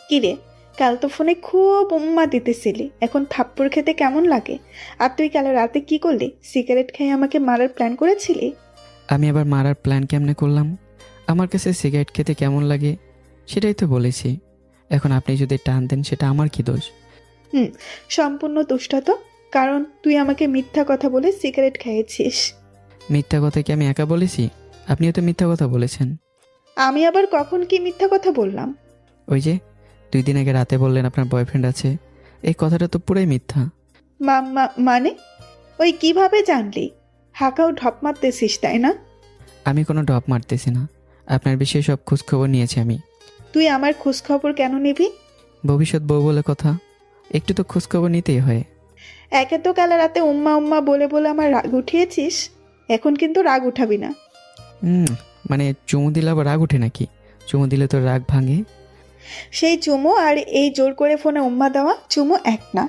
কিরে, কাল তো ফোনে খুব উম্মা দিতেছিলি, এখন থাপ্পড় খেতে কেমন লাগে? আর তুই কাল রাতে কি করলি? সিগারেট খেয়ে আমাকে মারার প্ল্যান করেছিলি? আমি আবার মারার প্ল্যান কেমনে করলাম? আমার কাছে সিগারেট খেতে কেমন লাগে সেটাই তো বলেছি। এখন আপনি যদি টান দেন সেটা আমার কি দোষ? সম্পূর্ণ দোষটা তো, কারণ তুই আমাকে মিথ্যা কথা বলে সিগারেট খেয়েছিস। মিথ্যা কথা কি আমি একা বলেছি? আপনিও তো মিথ্যা কথা বলেছেন। আমি আবার কখন কি মিথ্যা কথা বললাম? ওই যে 2 দিন আগে রাতে বললেন আপনার বয়ফ্রেন্ড আছে, এই কথাটা তো পুরাই মিথ্যা। মানে ওই কিভাবে জানলি? হাঁকাও ঢপ মারতেছিস তাই না? আমি কোনো ডপ মারতেছি না, আপনার বিষয়ে সব খোঁজখবর নিয়েছি আমি। তুই আমার খোঁজ খবর কেন নিবি? ভবিষ্যৎ বউ বলে কথা, একটু তো খোঁজখবর নিতেই হয়। একে তো কাল রাতে উম্মা উম্মা বলে বলে আমার রাগ উঠিয়েছিস, এখন কিন্তু রাগ উঠাবি না। মানে চুমু দিলে আবার রাগ ওঠে নাকি? চুমু দিলে তো রাগ ভাঙে। সেই চুমো আর এই জোর করে ফোনে উম্মা দেওয়া চুমো এক না।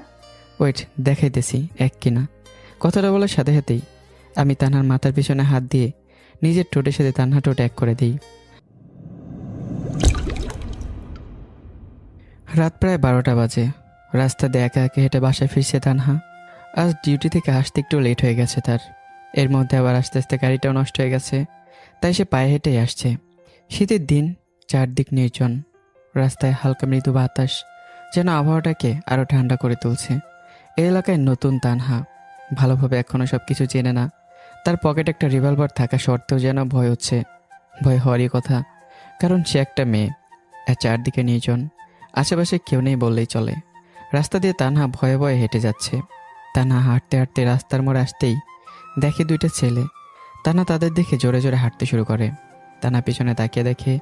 ওয়েট, দেখাইতেছি এক কিনা। কথাটা বলার সাথে সাথেই আমি তানহার মাথার পিছনে হাত দিয়ে নিজের ঠোঁটের সাথে তানহা ঠোঁট এক করে দিই। রাত প্রায় 12টা বাজে। রাস্তা দিয়ে একা একা হেঁটে বাসায় ফিরছে তানহা। আজ ডিউটি থেকে আসতে একটু লেট হয়ে গেছে তার। এর মধ্যে আবার আস্তে আস্তে গাড়িটাও নষ্ট হয়ে গেছে, তাই সে পায়ে হেঁটেই আসছে। শীতের দিন, চারদিক নির্জন, রাস্তায় হালকা মৃদু বাতাস যেন আবহাওয়াটাকে আরও ঠান্ডা করে তুলছে। এই এলাকায় নতুন তানহা, ভালোভাবে এখনও সব কিছু চেনে না। তার পকেটে একটা রিভলভার থাকা সত্ত্বেও যেন ভয় হচ্ছে। ভয় হওয়ারই কথা, কারণ সে একটা মেয়ে। আর চারদিকে নির্জন, আশেপাশে কেউ নেই বললেই চলে। রাস্তা দিয়ে তানহা ভয়ে ভয়ে হেঁটে যাচ্ছে। তানহা হাঁটতে হাঁটতে রাস্তার মোড়ে আসতেই দেখে 2টা ছেলে। তানহা তাদের দেখে জোরে জোরে হাঁটতে শুরু করে। তানহা পিছনে তাকিয়ে দেখে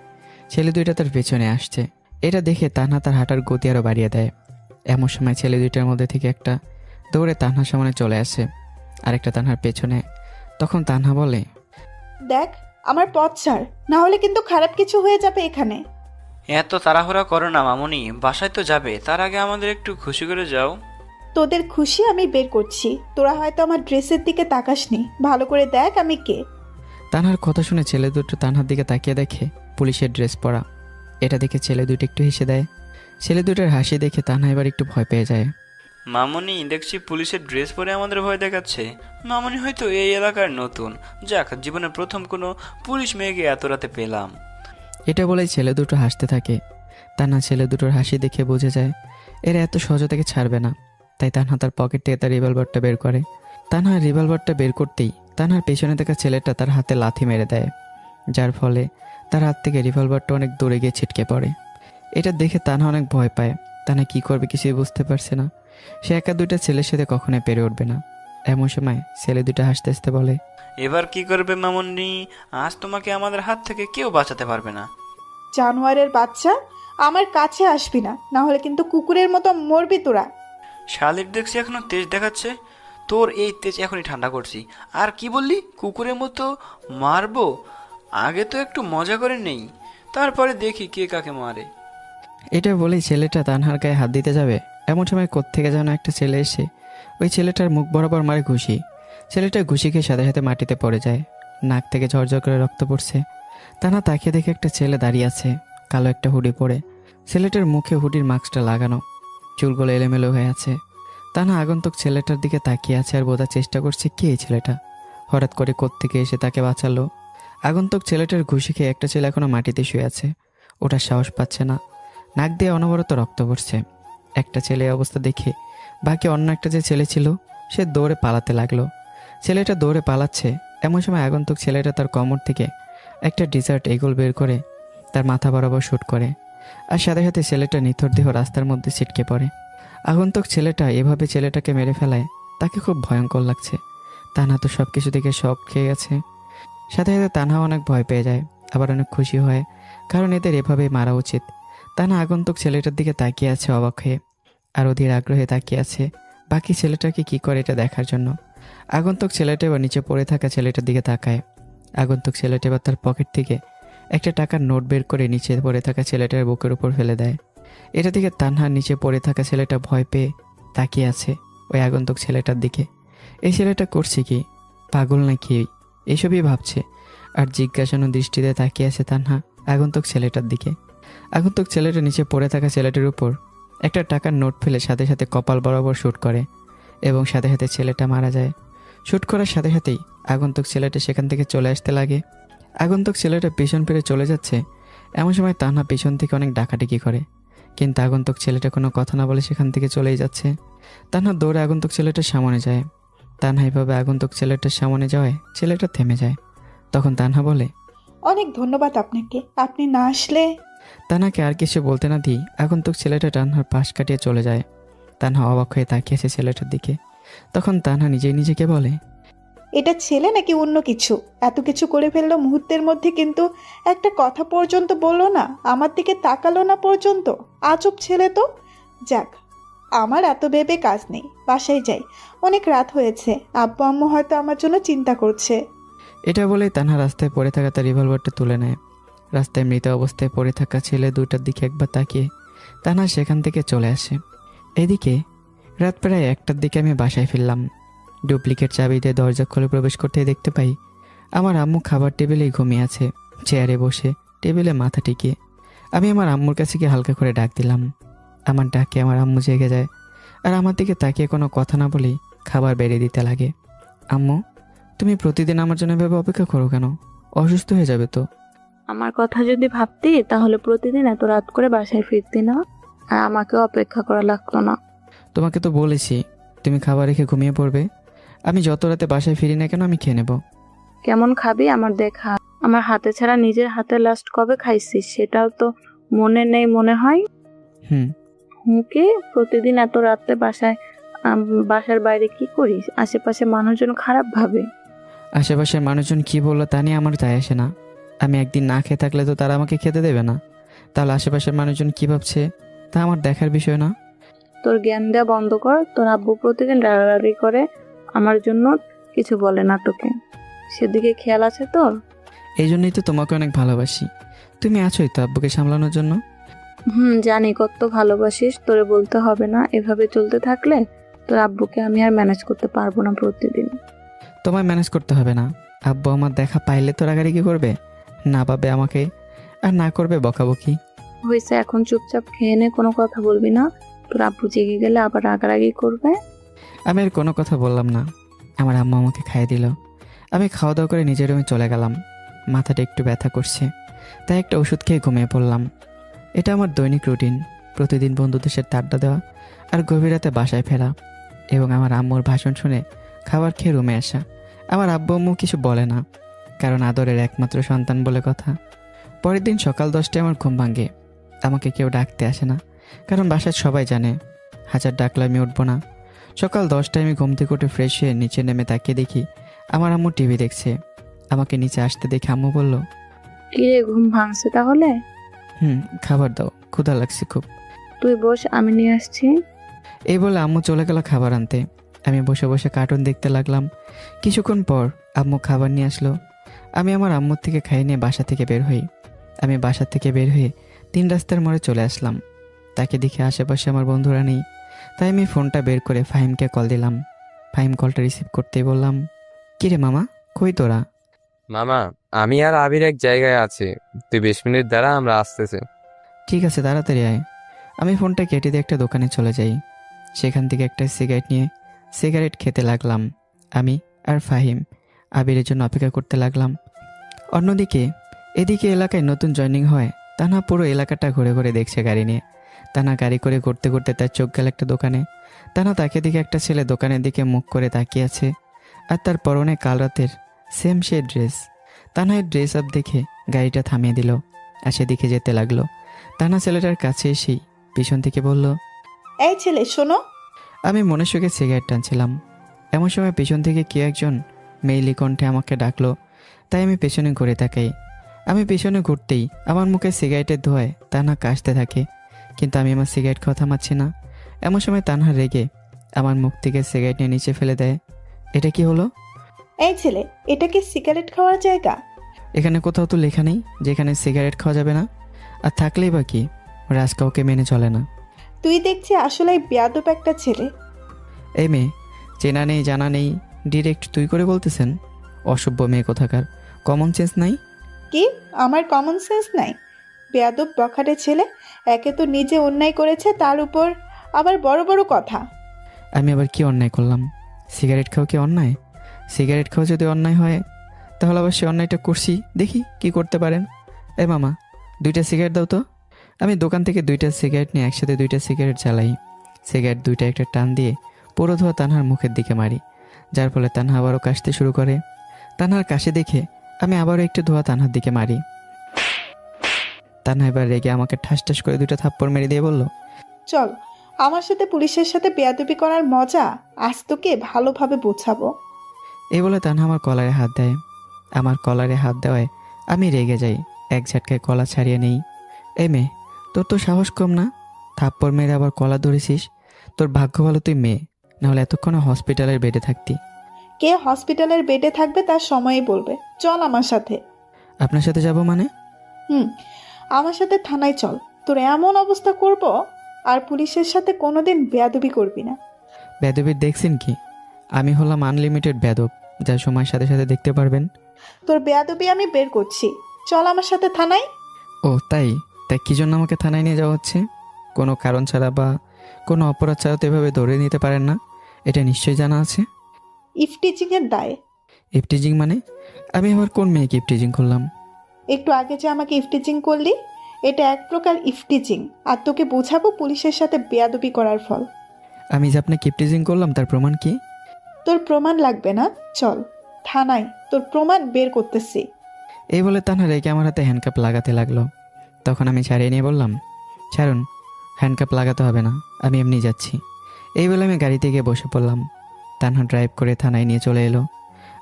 ছেলে 2টা তার পেছনে আসছে। এটা দেখে তানহা তার হাঁটার গতি আরও বাড়িয়ে দেয়। এমন সময় ছেলে 2টার মধ্যে থেকে একটা দৌড়ে তানহার সামনে চলে আসে, আরেকটা তানহার পেছনে। তখন তানহা বলে, দেখ, আমার পথ ছাড়, না হলে কিন্তু খারাপ কিছু হয়ে যাবে এখানে। এত তাড়াহুড়া করো না মামুনি, বাসায় তো যাবে, তার আগে আমাদের একটু খুশি করে যাও। তোদের খুশি আমি বের করছি, তোরা হয়তো আমার ড্রেসের দিকে তাকাসনি, ভালো করে দেখ আমি কে। তানহার কথা শুনে ছেলে 2টো তানহার দিকে তাকিয়ে দেখে পুলিশের ড্রেস পরা। এটা দেখে ছেলে 2টো একটু হেসে দেয়। ছেলে 2টার হাসি দেখে তানহা এবার একটু ভয় পেয়ে যায়। মামুনি, দেখছি পুলিশের ড্রেস পরে আমাদের ভয় দেখাচ্ছে। মামুনি হয়তো এই এলাকার নতুন, যাক জীবনের প্রথম কোনো পুলিশ মেয়েকে এত রাতে পেলাম। এটা বলেই ছেলে 2টো হাসতে থাকে। তানহা ছেলে 2টোর হাসি দেখে বুঝে যায় এরা এত সহজে থেকে ছাড়বে না, তাই তানহা তার পকেট থেকে তার রিভলভারটা বের করে। তানহা রিভলভারটা বের করতেই তানহার পেছনে থাকা ছেলেটা তার হাতে লাথি মেরে দেয়, যার ফলে তার হাত থেকে রিভলভারটা অনেক দূরে গিয়ে ছিটকে পড়ে। এটা দেখে তানহা অনেক ভয় পায়। তানহা কী করবে কিছুই বুঝতে পারছে না। সে একা 2টা ছেলের সাথে কখনোই পেরে উঠবে না। এমন সময় ছেলে 2টা হাসতে হাসতে বলে, এবার কি করবে মামুনি? আজ তোমাকে আমাদের হাত থেকে কেউ বাঁচাতে পারবে না। জানোয়ারের বাচ্চা, আমার কাছে আসবি না, না হলে কিন্তু কুকুরের মতো মরবি তোরা। শালির দেখছি এখনো তেজ দেখাচ্ছে, তোর এই তেজ এখনই ঠান্ডা করছি। আর কি বললি, কুকুরের মতো মারবো? আগে তো একটু মজা করে নেই, তারপরে দেখি কে কাকে মারে। এটা বলেই ছেলেটা তানহার গায়ে হাত দিতে যাবে, এমন সময় কোত্থেকে যেন একটা ছেলে এসে ওই ছেলেটার মুখ বরাবর মারে ঘুষি। ছেলেটা ঘুষি খেয়ে সাথে সাথে মাটিতে পড়ে যায়, নাক থেকে ঝরঝর করে রক্ত পড়ছে। তানহা তাকিয়ে দেখে একটা ছেলে দাঁড়িয়ে আছে, কালো একটা হুডি পরে। ছেলেটার মুখে হুডির মাস্কটা লাগানো, চুলগুলো এলোমেলো হয়ে আছে। তানহা আগন্তুক ছেলেটার দিকে তাকিয়ে আছে আর বোঝার চেষ্টা করছে কে এই ছেলেটা, হঠাৎ করে কোত্থেকে এসে তাকে বাঁচালো। আগন্তুক ছেলেটার ঘুষি খেয়ে একটা ছেলে এখনো মাটিতে শুয়ে আছে, ওটার সাহস পাচ্ছে না, নাক দিয়ে অনবরত রক্ত পড়ছে। একটা ছেলে অবস্থা দেখে বাকি অন্য একটা যে ছেলে ছিল সে দৌড়ে পালাতে লাগলো। ছেলেটা দৌড়ে পালাচ্ছে, এমন সময় আগন্তুক ছেলেটা তার কোমর থেকে একটা ডিজার্ট এগুল বের করে তার মাথা বরাবর শ্যুট করে, আর সাথে সাথে ছেলেটা নিথর দেহ রাস্তার মধ্যে ছিটকে পড়ে। আগন্তুক ছেলেটা এভাবে ছেলেটাকে মেরে ফেলায় তাকে খুব ভয়ঙ্কর লাগছে। তানহা তো সব কিছু থেকে শক খেয়ে গেছে। সাথে সাথে তানহা অনেক ভয় পেয়ে যায়, আবার অনেক খুশি হয়, কারণ এদের এভাবেই মারা উচিত। তানহা আগন্তুক ছেলেটার দিকে তাকিয়ে আছে অবাক হয়ে, আর অধীর আগ্রহে তাকিয়ে আছে বাকি ছেলেটাকে কি করে এটা দেখার জন্য। আগন্তুক ছেলেটা এবার নিচে পড়ে থাকা ছেলেটার দিকে তাকায়। আগন্তুক ছেলেটা এবার তার পকেট থেকে একটা টাকার নোট বের করে নিচে পড়ে থাকা ছেলেটার বুকের উপর ফেলে দেয়। এটা থেকে তানহার নিচে পড়ে থাকা ছেলেটা ভয় পেয়ে তাকিয়ে আছে ওই আগন্তুক ছেলেটার দিকে। এই ছেলেটা করছে কি, পাগল নাকি এইসবই ভাবছে। আর জিজ্ঞাসানো দৃষ্টিতে তাকিয়ে আছে তানহা আগন্তুক ছেলেটার দিকে। আগন্তুক ছেলেটা নিচে পড়ে থাকা ছেলেটির উপর একটা টাকার নোট ফেলে সাথে সাথে কপাল বরাবর শ্যুট করে এবং সাথে সাথে ছেলেটা মারা যায়। শ্যুট করার সাথে সাথেই আগন্তুক ছেলেটা সেখান থেকে চলে আসতে লাগে। আগন্তুক ছেলেটা পিছন ফিরে চলে যাচ্ছে, এমন সময় তানহা পিছন থেকে অনেক ডাকাডাকি করে, কিন্তু আগন্তুক ছেলেটা কোনো কথা না বলে সেখান থেকে চলেই যাচ্ছে। তানহা দৌড়ে আগন্তুক ছেলেটার সামনে যায়। তানহা এভাবে আগন্তুক ছেলেটার সামনে যাওয়ায় ছেলেটা থেমে যায়। তখন তানহা বলে, অনেক ধন্যবাদ আপনাকে, আপনি না আসলে। তানহাকে আর কিছু বলতে না দিই আগন্তুক ছেলেটা তানহার পাশ কাটিয়ে চলে যায়। তানহা অবাক হয়ে তাকিয়েছে ছেলেটার দিকে। তখন তানহা নিজেই নিজেকে বলে, এটা ছেলে নাকি অন্য কিছু? এত কিছু করে ফেললো মুহূর্তের মধ্যে, কিন্তু একটা কথা পর্যন্ত বললো না, আমার দিকে তাকালো না পর্যন্ত। আজব ছেলে তো। যাক, আমার এত ভেবে কাজ নেই, বাসায় যাই, অনেক রাত হয়েছে। আব্বু আম্মু হয়তো আমার জন্য চিন্তা করছে। এটা বলেই তানহা রাস্তায় পড়ে থাকা তার রিভলভারটা তুলে নেয়। রাস্তায় মৃত অবস্থায় পড়ে থাকা ছেলে দুটার দিকে একবার তাকিয়ে তানহা সেখান থেকে চলে আসে। এদিকে রাত প্রায় 1টার দিকে আমি বাসায় ফিরলাম। ডুপ্লিকেট চাবি দিয়ে দরজা খুলে প্রবেশ করতেই দেখতে পাই আমার আম্মু খাবার টেবিলেই ঘুমিয়ে আছে, চেয়ারে বসে, টেবিলে মাথা টিকিয়ে। আমি আমার আম্মুর কাছে গিয়ে হালকা করে ডাক দিলাম। আমার ডাকে আমার আম্মু জেগে যায় আর আমার দিকে তাকিয়ে কোনো কথা না বলেই খাবার বেড়ে দিতে লাগে। আম্মু, তুমি প্রতিদিন আমার জন্য এভাবে অপেক্ষা করো কেন? অসুস্থ হয়ে যাবে তো। আমার কথা যদি ভাবতি তাহলে প্রতিদিন এত রাত করে বাসায় ফিরতি না, আর আমাকেও অপেক্ষা করা লাগতো না। তোমাকে তো বলেছি তুমি খাবার রেখে ঘুমিয়ে পড়বে। আমি যত রাতে বাসায় ফিরি না কেন আমি খেয়ে নেব। কেমন খাবি আমার দেখা? আমার হাতে ছাড়া নিজের হাতে লাস্ট কবে খাইছিস সেটাও তো মনে নেই মনে হয়। হুঁকে প্রতিদিন এত রাতে বাসার বাইরে কি করিস? আশেপাশে মানুষজন খারাপ ভাবে। আশেপাশের মানুষজন কি বললো তা নিয়ে আমার যায় আসে না। আমি একদিন না খেয়ে থাকলে তো তারা আমাকে খেতে দেবে না। তাহলে আশেপাশের মানুষজন কি ভাবছে তা আমার দেখার বিষয় না। তোর জ্ঞান দেওয়া বন্ধ কর। তোর আব্বু প্রতিদিন রাগারাগি করে, আমার জন্য কিছু বলে না তোকে। সেদিকে খেয়াল আছে তোর? এই জন্যই তো তোমাকে অনেক ভালোবাসি। তুমি আছোই তো আব্বুকে সামলানোর জন্য। জানি কত ভালোবাসিস, তোরে বলতে হবে না। এভাবে চলতে থাকলে তোর আব্বুকে আমি আর ম্যানেজ করতে পারবো না প্রতিদিন। তোমায় ম্যানেজ করতে হবে না। আব্বু আমার দেখা পাইলে তো রাগারাগি করবে, না পাবে আমাকে, আর না করবে বকাবকি। হয়েছে, এখন চুপচাপ খেয়ে নে, কোনো কথা বলবি না। তোর আব্বু জেগে গেলে আবার রাগারাগি করবে। আমি আর কোনো কথা বললাম না। আমার আম্মু আমাকে খাইয়ে দিল। আমি খাওয়া দাওয়া করে নিজের রুমে চলে গেলাম। মাথাটা একটু ব্যথা করছে, তাই একটা ওষুধ খেয়ে ঘুমিয়ে পড়লাম। এটা আমার দৈনিক রুটিন, প্রতিদিন বন্ধুদের সাথে আড্ডা দেওয়া আর গভীর রাতে বাসায় ফেরা এবং আমার আম্মুর ভাষণ শুনে খাবার খেয়ে রুমে আসা। আমার আব্বু আম্মু কিছু বলে না, কারণ আদরের একমাত্র সন্তান বলে কথা। পরের দিন সকাল 10টায় আমার ঘুম ভাঙে। আমাকে কেউ ডাকতে আসে না, কারণ বাসায় সবাই জানে হাজার ডাকলে আমি উঠবো না। সকাল 10টায় আমি ঘুম থেকে উঠে ফ্রেশ হয়ে নিচে নেমে তাকিয়ে দেখি আমার আম্মু টিভি দেখছে। আমাকে নিচে আসতে দেখে আম্মু বলল, কি রে, ঘুম ভাঙছে তাহলে? খাবার দাও, ক্ষুধা লাগছে খুব। তুই বস, আমি নিয়ে আসছি। এই বলে আম্মু চলে গেল খাবার আনতে। আমি বসে বসে কার্টুন দেখতে লাগলাম। কিছুক্ষণ পর আম্মু খাবার নিয়ে আসলো। আমি আমার আম্মুর থেকে খাইয়ে নিয়ে বাসা থেকে বের হই। আমি বাসা থেকে বের হয়ে 3 রাস্তার মোড়ে চলে আসলাম। তাকে দেখে আশেপাশে আমার বন্ধুরা নেই, তাই আমি ফোনটা বের করে ফাহিমকে কল দিলাম। ফাহিম কলটা রিসিভ করতেই বললাম, কিরে মামা, কই তোরা? মামা, আমি আর আবির এক জায়গায় আছি, তুই 20 মিনিট দ্বারা আমরা আসতেছি। ঠিক আছে, তাড়াতাড়ি আয়। আমি ফোনটা কেটে দিয়ে একটা দোকানে চলে যাই। সেখান থেকে একটা সিগারেট নিয়ে সিগারেট খেতে লাগলাম। আমি আর ফাহিম আবিরের জন্য অপেক্ষা করতে লাগলাম। অন্যদিকে এদিকে এলাকায় নতুন জয়েনিং হয় তানা পুরো এলাকাটা ঘুরে ঘুরে দেখছে গাড়ি নিয়ে। তানা গাড়ি করে ঘুরতে ঘুরতে তার চোখ গেল একটা দোকানে। তানা তাকে দিকে একটা ছেলে দোকানের দিকে মুখ করে তাকিয়ে আছে, আর তার পরনে কাল রাতের সেম সে ড্রেস। তানা এর ড্রেস আপ দেখে গাড়িটা থামিয়ে দিল আর সেদিকে যেতে লাগলো। তানা ছেলেটার কাছে এসেই পিছন থেকে বলল, এই ছেলে শোনো। আমি মনে সুখে সিগারেট টানছিলাম। এমন সময় পেছন থেকে কেউ একজন মেইলি কণ্ঠে আমাকে ডাকলো, তাই আমি পেছনে ঘুরে তাকাই। আমি পেছনে ঘুরতেই আমার মুখে সিগারেটের ধোঁয়ায় তানহা কাশতে থাকে, কিন্তু আমি আমার সিগারেট খাওয়া থামাচ্ছি না। এমন সময় তানহা রেগে আমার মুখ থেকে সিগারেট নিয়ে নিচে ফেলে দেয়। এটা কি হলো? এই ছেলে, এটা কি সিগারেট খাওয়ার জায়গা? এখানে কোথাও তো লেখা নেই যে এখানে সিগারেট খাওয়া যাবে না। আর থাকলেই বা কি, রাজ কাউকে মেনে চলে না। তুই দেখছি আসলেই বেয়াদব একটা ছেলে। এই মেয়ে, চেনা নেই জানা নেই, ডিরেক্ট তুই করে বলতেছেন? অসভ্য মেয়ে কোথাকার, কমন সেন্স নাই। কি আমার কমন সেন্স নাই? বেয়াদব বখাটে ছেলে, একে তো নিজে অন্যায় করেছে, তার উপর আবার বড় বড় কথা। আমি আবার কি অন্যায় করলাম? সিগারেট খাওয়া কি অন্যায়? সিগারেট খাওয়া যদি অন্যায় হয় তাহলে আবার সে অন্যায়টা করছি, দেখি কি করতে পারেন। এই মামা, 2টা সিগারেট দাও তো। আমি দোকান থেকে 2টা সিগারেট নিয়ে একসাথে 2টা সিগারেট জ্বালাই। সিগারেট 2টা একটা টান দিয়ে পুরো ধোয়া তানহার মুখের দিকে মারি, যার ফলে তানহা আবারও কাশতে শুরু করে। তানহার কাশি দেখে আমি আবারও একটু ধোয়া তানহার দিকে মারি। তানহা এবার রেগে আমাকে ঠাস ঠাস করে 2টা থাপ্পড় মেরে দিয়ে বলল, চল আমার সাথে পুলিশের সাথে বেয়াদবি করার মজা আজ তোকে ভালোভাবে বোঝাবো। এই বলে তানহা আমার কলারে হাত দেয়। আমার কলারে হাত দেওয়ায় আমি রেগে যাই, এক ঝটকায় কলা ছাড়িয়ে নেই। এই মেয়ে, তোর তো সাহস কম না? থাপ্পড় মেরে আবার কলা ধরেছিস। তোর ভাগ্য ভালো তুই মেয়ে, নাহলে এতক্ষণে হসপিটালের বেডে থাকতি। কে হসপিটালের বেডে থাকবে তার সময়ই বলবে। চল আমার সাথে। আপনার সাথে যাব মানে? আমার সাথে থানায় চল, তোর এমন অবস্থা করব আর পুলিশের সাথে কোনোদিন বেয়াদবি করবি না। বেদবির দেখছেন কি? আমি হলাম আনলিমিটেড বেদব, যা সময়ের সাথে সাথে দেখতে পারবেন। তোর বেয়াদবি আমি বের করছি, চল আমার সাথে থানায়। ও তাই? তাই কী জন্য আমাকে থানায় নিয়ে যাওয়া হচ্ছে? কোনো কারণ ছাড়া বা কোনো অপরাধ ছাড়া তো এভাবে ধরে নিতে পারেন না, এটা নিশ্চয়ই জানা আছে। ইফটিজিংয়ের দায়ে। ইফটিজিং মানে? আমি আবার কোন মেয়েকে ইফটিজিং করলাম? একটু আগে যে আমাকে ইফটিজিং করলি, এটা এক প্রকার ইফটিজিং, আর তোকে বোঝাবো পুলিশের সাথে বেয়াদবি করার ফল। আমি যে আপনাকে ইফটিজিং করলাম তার প্রমাণ কি? তোর প্রমাণ লাগবে না, চল থানায়, তোর প্রমাণ বের করতেছি। এই বলে তানহা রেখে আমার হাতে হ্যান্ডকাপ লাগাতে লাগলো। তখন আমি ছাড়িয়ে নিয়ে বললাম, ছাড়ুন, হ্যান্ডকাপ লাগাতে হবে না, আমি এমনি যাচ্ছি। এই বলে আমি গাড়িতে গিয়ে বসে পড়লাম। তানহা ড্রাইভ করে থানায় নিয়ে চলে এলো।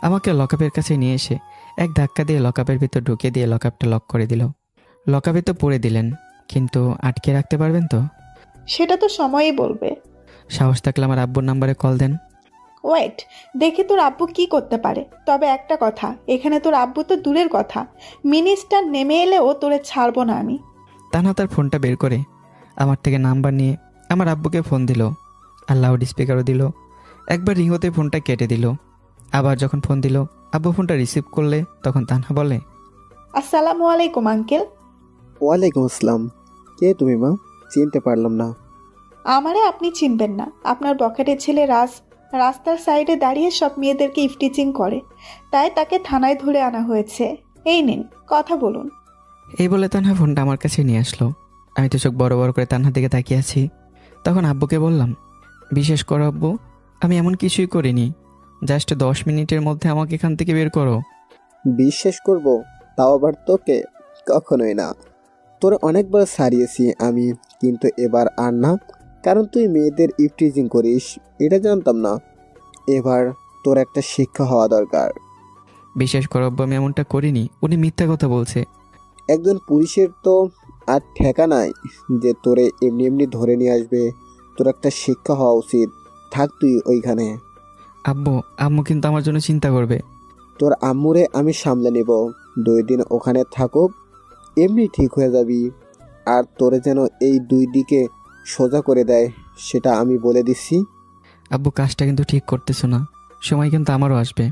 আমাকে লকআপের কাছে নিয়ে এসে এক ধাক্কা দিয়ে লকআপের ভিতর ঢুকিয়ে দিয়ে লকআপটা লক করে দিল। লকআপে তো পড়ে দিলেন, কিন্তু আটকে রাখতে পারবেন তো? সেটা তো সময়ই বলবে। সাহস থাকলে আমার আব্বুর নাম্বারে কল দেন। ওয়েট, দেখি তোর আব্বু কি করতে পারে। তবে একটা কথা, এখানে তোর আব্বু তো দূরের কথা, মিনিস্টার নেমে এলেও তোরে ছাড়বো না আমি। তানহা তার ফোনটা বের করে আমার থেকে নাম্বার নিয়ে আমার আব্বুকে ফোন দিল, আর লাউড স্পিকারও দিল। একবার রিং হতে ফোনটা কেটে দিল। আবার যখন ফোন দিল, আব্বু ফোনটা রিসিভ করলে তখন তানহা বলে, আসসালামু আলাইকুম আঙ্কেল। ওয়ালাইকুম আসসালাম। কে তুমি মা? চিনতে পারলাম না। আমারে আপনি চিনবেন না, আপনার বখাটের ছেলে রাস্তার সাইডে দাঁড়িয়ে সব মেয়েদেরকে ইফটিচিং করে, তাই তাকে থানায় ধরে আনা হয়েছে। এই নিন, কথা বলুন। এই বলে তানহা ফোনটা আমার কাছে নিয়ে আসলো। আমি তো চোখ বড় বড় করে তানহার দিকে তাকিয়ে আছি। তখন আব্বুকে বললাম, বিশেষ করো আব্বু, আমি এমন কিছুই করিনি, জাস্ট 10 মিনিটের মধ্যে আমাকে এখান থেকে বের করো। বিশ্বাস করব? তাও আবার তোকে? কখনোই না। তোর অনেকবার সারিয়েছি আমি, কিন্তু এবার আর না, কারণ তুই মেয়েদের ইফটিজিং করিস, এটা জানতাম না। এবার তোর একটা শিক্ষা হওয়া দরকার। বিশেষ করো আব্বু, আমি এমনটা করিনি, উনি মিথ্যা কথা বলছে। একজন পুলিশের তো আর ঠেকা নাই যে তোরে এমনি এমনি ধরে নিয়ে আসবে। তোর একটা শিক্ষা হওয়া উচিত। থাক তুই ওইখানে। আব্বু, আম্মু কিন্তু আমার জন্য চিন্তা করবে। তোর আম্মুরে আমি সামলে নেব, 2 দিন ওখানে থাকুক, এমনি ঠিক হয়ে যাবি। আর তোরে যেন এই 2 দিকে সোজা করে দেয় সেটা আমি বলে দিচ্ছি। আব্বু, কাজটা কিন্তু ঠিক করতেছো না, সময় কিন্তু আমারও আসবে।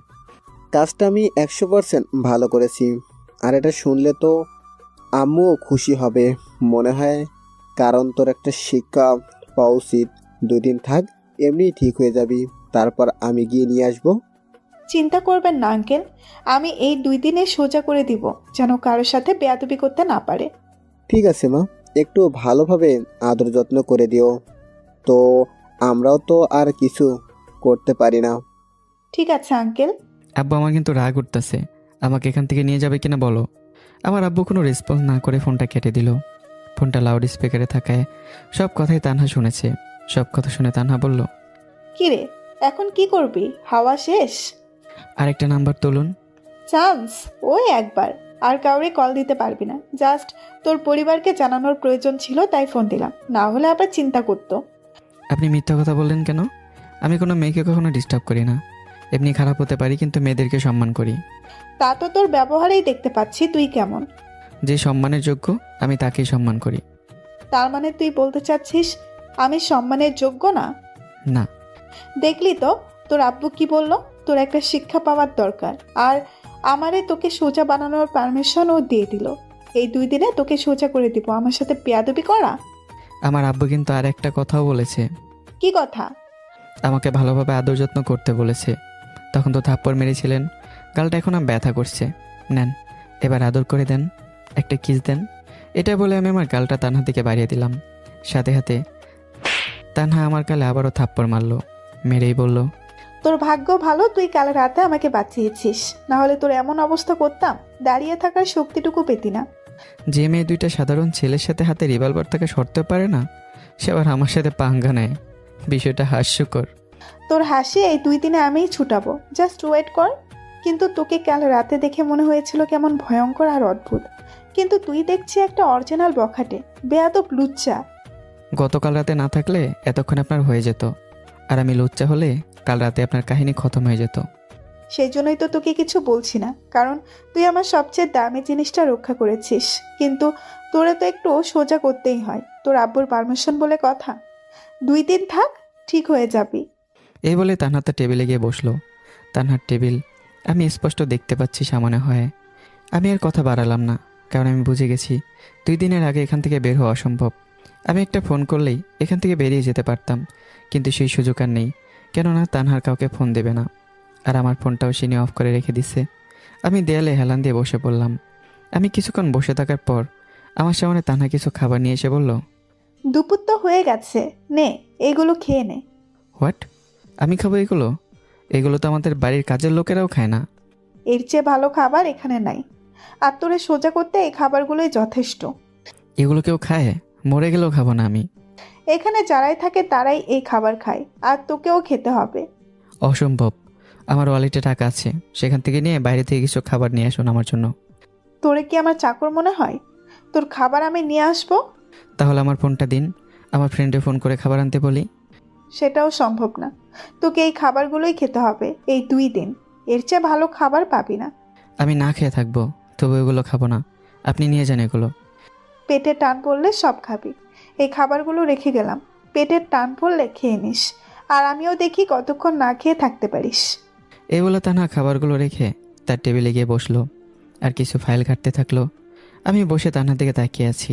কাজটা আমি 100% ভালো করেছি, আর এটা শুনলে তো আম্মুও খুশি হবে মনে হয়, কারণ তোর একটা শিক্ষা পাওয়া উচিত। 2 দিন থাক, এমনি ঠিক হয়ে যাবি, তারপর আমি গিয়ে নিয়ে আসবো। চিন্তা করবেন না আঙ্কেল, আমি এই 2 দিনে সোজা করে দিব, যেন কারোর সাথে বেয়াদবি করতে না পারে। ঠিক আছে মা, একটু ভালোভাবে আদর যত্ন করে দিও। তো আমরাও তো আর কিছু করতে পারি না। ঠিক আছে আঙ্কেল। আব্বু, আমার কিন্তু রাগ উঠতেছে, আমাকে এখান থেকে নিয়ে যাবে কিনা বলো। আমার আব্বু কোনো রেসপন্স না করে ফোনটা কেটে দিল। ফোনটা লাউড স্পিকারে থাকায় সব কথাই তানহা শুনেছে। সব কথা শুনে তানহা বলল, কি রে, এখন কি করবি? হাওয়া শেষ? আরেকটা নাম্বার তুলুন। চান্স ওই একবার, আর কাউরে কল দিতে পারবি না। জাস্ট তোর পরিবারকে জানানোর প্রয়োজন ছিল, তাই ফোন দিলাম, না হলে আবার চিন্তা করতো। আপনি মিথ্যা কথা বললেন কেন? আমি কোনো মেয়েকে কখনো ডিস্টার্ব করি না। এমনি খারাপ হতে পারি, কিন্তু মেয়েদেরকে সম্মান করি। তা তো তোর ব্যবহারেই দেখতে পাচ্ছি তুই কেমন। যে সম্মানের যোগ্য আমি তাকেই সম্মান করি। তার মানে তুই বলতে চাচ্ছিস আমি সম্মানের যোগ্য না? না। দেখলি তো তোর আব্বু কি বললো, তোর একটা শিক্ষা পাওয়ার দরকার। আর আমারে তোকে সোজা বানানোর পারমিশনও দিয়ে দিল। এই 2 দিনে তোকে সোজা করে দিব আমার সাথে বেয়াদবি করা। আমার আব্বু কিন্তু আর একটা কথাও বলেছে। কি কথা? আমাকে ভালোভাবে আদর যত্ন করতে বলেছে। তখন তো থাপ্পড় মেরেছিলেন, গালটা এখন আর ব্যথা করছে। নেন, এবার আদর করে দেন, একটা কিস দেন। এটা বলে আমি আমার গালটা তানহার দিকে বাড়িয়ে দিলাম। সাথে সাথে তানহা আমার গালে আবারও থাপ্পড় মারলো। মেরেই বলল, তোর ভাগ্য ভালো তুই কাল রাতে আমাকে বাঁচিয়েছিস, না হলে তোর এমন অবস্থা করতাম দাঁড়িয়ে থাকার শক্তিটুকু পেতি না। যে মেয়ে 2টা সাধারণ ছেলের সাথে হাতে রিভলভার তাকে সরতে পারে না, সে আবার আমার সাথে পাঙ্গা নেয়। বিষয়টা হাস্যকর। তোর হাসি এই 2 দিনে আমিই ছুটাবো, জাস্ট ওয়েট কর। কিন্তু তোকে কাল রাতে দেখে মনে হয়েছিল কেমন ভয়ঙ্কর আর অদ্ভুত, কিন্তু তুই দেখছি একটা অরিজিনাল বখাটে, বেয়াদব লুচ্চা। গতকাল রাতে না থাকলে এতক্ষণ আপনার হয়ে যেত, আর আমি লুচ্চা হলে কাল রাতে আপনার কাহিনী খতম হয়ে যেত। সেই জন্যই তো তোকে কিছু বলছি না, কারণ তুই আমার সবচেয়ে দামি জিনিসটা রক্ষা করেছিস। কিন্তু তোরে তো একটু সোজা করতেই হয়, তোর আব্বুর পারমিশন বলে কথা। 2 দিন থাক, ঠিক হয়ে যাবি। এই বলে তানহা তার টেবিলে গিয়ে বসলো। তানহার টেবিল আমি স্পষ্ট দেখতে পাচ্ছি সামনে হয়। আমি আর কথা বাড়ালাম না, কারণ আমি বুঝে গেছি 2 দিনের আগে এখান থেকে বের হওয়া অসম্ভব। আমি একটা ফোন করলেই এখান থেকে বেরিয়ে যেতে পারতাম, কিন্তু সেই সুযোগ আর নেই। কেননা তানহার কাউকে ফোন দেবে না, আর আমার ফোনটাও সিনে অফ করে রেখে দিছে। আমি দেয়ালে হেলান দিয়ে বসে পড়লাম। আমি কিছুক্ষণ বসে থাকার পর আমার সামনে তানহা কিছু খাবার নিয়ে এসে বলল, দুপুর তো হয়ে গেছে, নে এগুলো খেয়ে নে। হোয়াট? আমি খাবো এগুলো? এগুলো তো আমাদের বাড়ির কাজের লোকেরাও খায় না। এর চেয়ে ভালো খাবার এখানে নাই, আর তোরে সোজা করতে এই খাবারগুলোই যথেষ্ট। এগুলো কেউ খায়? মরে গেলেও খাবো না আমি। এখানে যারাই থাকে তারাই এই খাবার খায়, আর তোকেও খেতে হবে। অসম্ভব। আমার ওয়ালেটে টাকা আছে, সেখান থেকে নিয়ে বাইরে থেকে কিছু খাবার নিয়ে আসুন আমার জন্য। তোরে কি আমার চাকর মনে হয়? তোর খাবার আমি নিয়ে আসবো? তাহলে আমার ফোনটা দিন, আমার ফ্রেন্ডে ফোন করে খাবার আনতে বলি। সেটাও সম্ভব না, তোকে এই খাবারগুলোই খেতে হবে এই 2 দিন। এর চেয়ে ভালো খাবার পাবি না। আমি না খেয়ে থাকবো, তবু এগুলো খাবো না। আপনি নিয়ে যান এগুলো। পেটে টান পড়লে সব খাবি। এই খাবারগুলো রেখে গেলাম, পেটের টান পড়লে খেয়ে নিস, আর আমিও দেখি কতক্ষণ না খেয়ে থাকতে পারিস। এই বলে তানহা খাবারগুলো রেখে তার টেবিলে গিয়ে বসলো, আর কিছু ফাইল ঘাঁটতে থাকলো। আমি বসে তানহার দিকে তাকিয়ে আছি।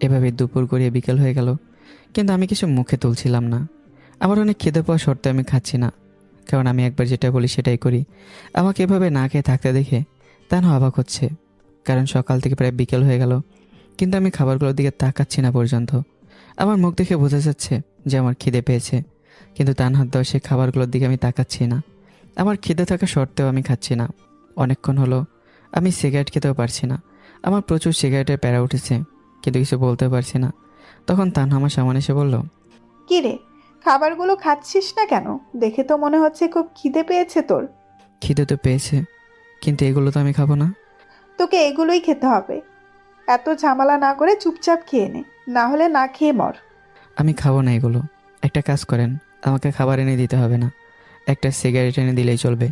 এভাবে দুপুর গড়িয়ে বিকেল হয়ে গেল, কিন্তু আমি কিছু মুখে তুলছিলাম না। আমার অনেক খিদে পাওয়া সত্ত্বেও আমি খাচ্ছি না, কারণ আমি একবার যেটা বলি সেটাই করি। আমাকে এভাবে না খেয়ে থাকতে দেখে তানহা অবাক হচ্ছে, কারণ সকাল থেকে প্রায় বিকেল হয়ে গেল, কিন্তু আমি খাবারগুলোর দিকে তাকাচ্ছি না পর্যন্ত। আমার মুখ দেখে বোঝা যাচ্ছে যে আমার খিদে পেয়েছে, কিন্তু তানহার দেওয়া সেই খাবারগুলোর দিকে আমি তাকাচ্ছি না। আমার খিদে থাকা সত্ত্বেও আমি খাচ্ছি না। অনেকক্ষণ হলো আমি সিগারেট খেতেও পারছি না। আমার প্রচুর সিগারেটের প্যারা উঠেছে, কিন্তু কিছু বলতেও পারছি না। তখন তানহা আমার সামনে এসে বলল, কি রে, খাবারগুলো খাচ্ছিস না কেন? দেখে তো মনে হচ্ছে খুব খিদে পেয়েছে তোর। খিদে তো পেয়েছে, কিন্তু এগুলো তো আমি খাবো না। তোকে এগুলোই খেতে হবে। এত ঝামেলা না করে চুপচাপ খেয়ে নে, না হলে না খেয়ে মর। আমি খাবো না এগুলো। একটা কাজ করেন, আমাকে খাবার এনে দিতে হবে না, একটা সিগারেট এনে দিলেই চলবে।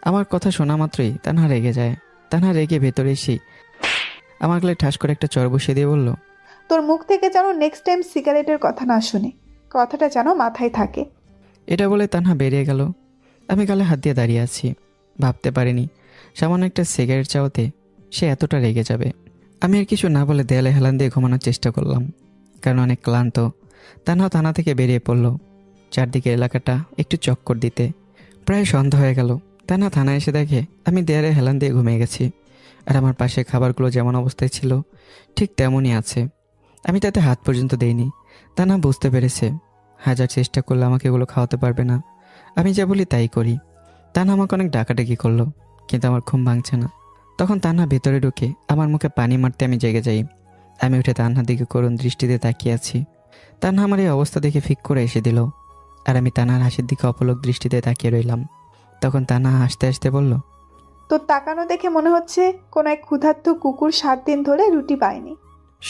আমার কথা শোনা মাত্রই তানহা রেগে যায়। তানহা রেগে ভেতরে এসে আমার গলায় ঠাস করে একটা চর বসিয়ে দিয়ে বলল, তোর মুখ থেকে যেন নেক্সট টাইম সিগারেটের কথা না শুনি, কথাটা যেন মাথায় থাকে। এটা বলে তানহা বেরিয়ে গেল। আমি গালে হাত দিয়ে দাঁড়িয়ে আছি। ভাবতে পারিনি সামান্য একটা সিগারেট চাওয়াতে সে এতটা রেগে যাবে। আমি আর কিছু না বলে দেয়ালে হেলান দিয়ে ঘুমানোর চেষ্টা করলাম, কারণ অনেক ক্লান্ত। তানহা থানা থেকে বেরিয়ে পড়ল চারদিকে এলাকাটা একটু চক্কর দিতে। প্রায় সন্ধ্যা হয়ে গেল। তানহা থানায় এসে দেখে আমি দেয়ালে হেলান দিয়ে ঘুমিয়ে গেছি, আর আমার পাশে খাবারগুলো যেমন অবস্থায় ছিল ঠিক তেমনই আছে। আমি তাতে হাত পর্যন্ত দেইনি। তানহা বুঝতে পেরেছে হাজার চেষ্টা করলে আমাকে এগুলো খাওয়াতে পারবে না। আমি যা বলি তাই করি। তানহা আমাকে অনেক ডাকাডাকি করলো, কিন্তু আমার ঘুম ভাঙছে না। তখন তানহা ভেতরে ঢুকে আমার মুখে পানি মারতে আমি জেগে যাই। আমি উঠে তানহার দিকে করুণ দৃষ্টিতে তাকিয়ে আছি। তানহা আমার এই অবস্থা দেখে ফিক করে এসে দিল, আর আমি তানহার হাসির দিকে অপলক দৃষ্টিতে তাকিয়ে রইলাম। তখন তানহা হাসতে হাসতে বলল, তোর তাকানো দেখে মনে হচ্ছে কোনো এক ক্ষুধার্ত কুকুর 7 দিন ধরে রুটি পায়নি।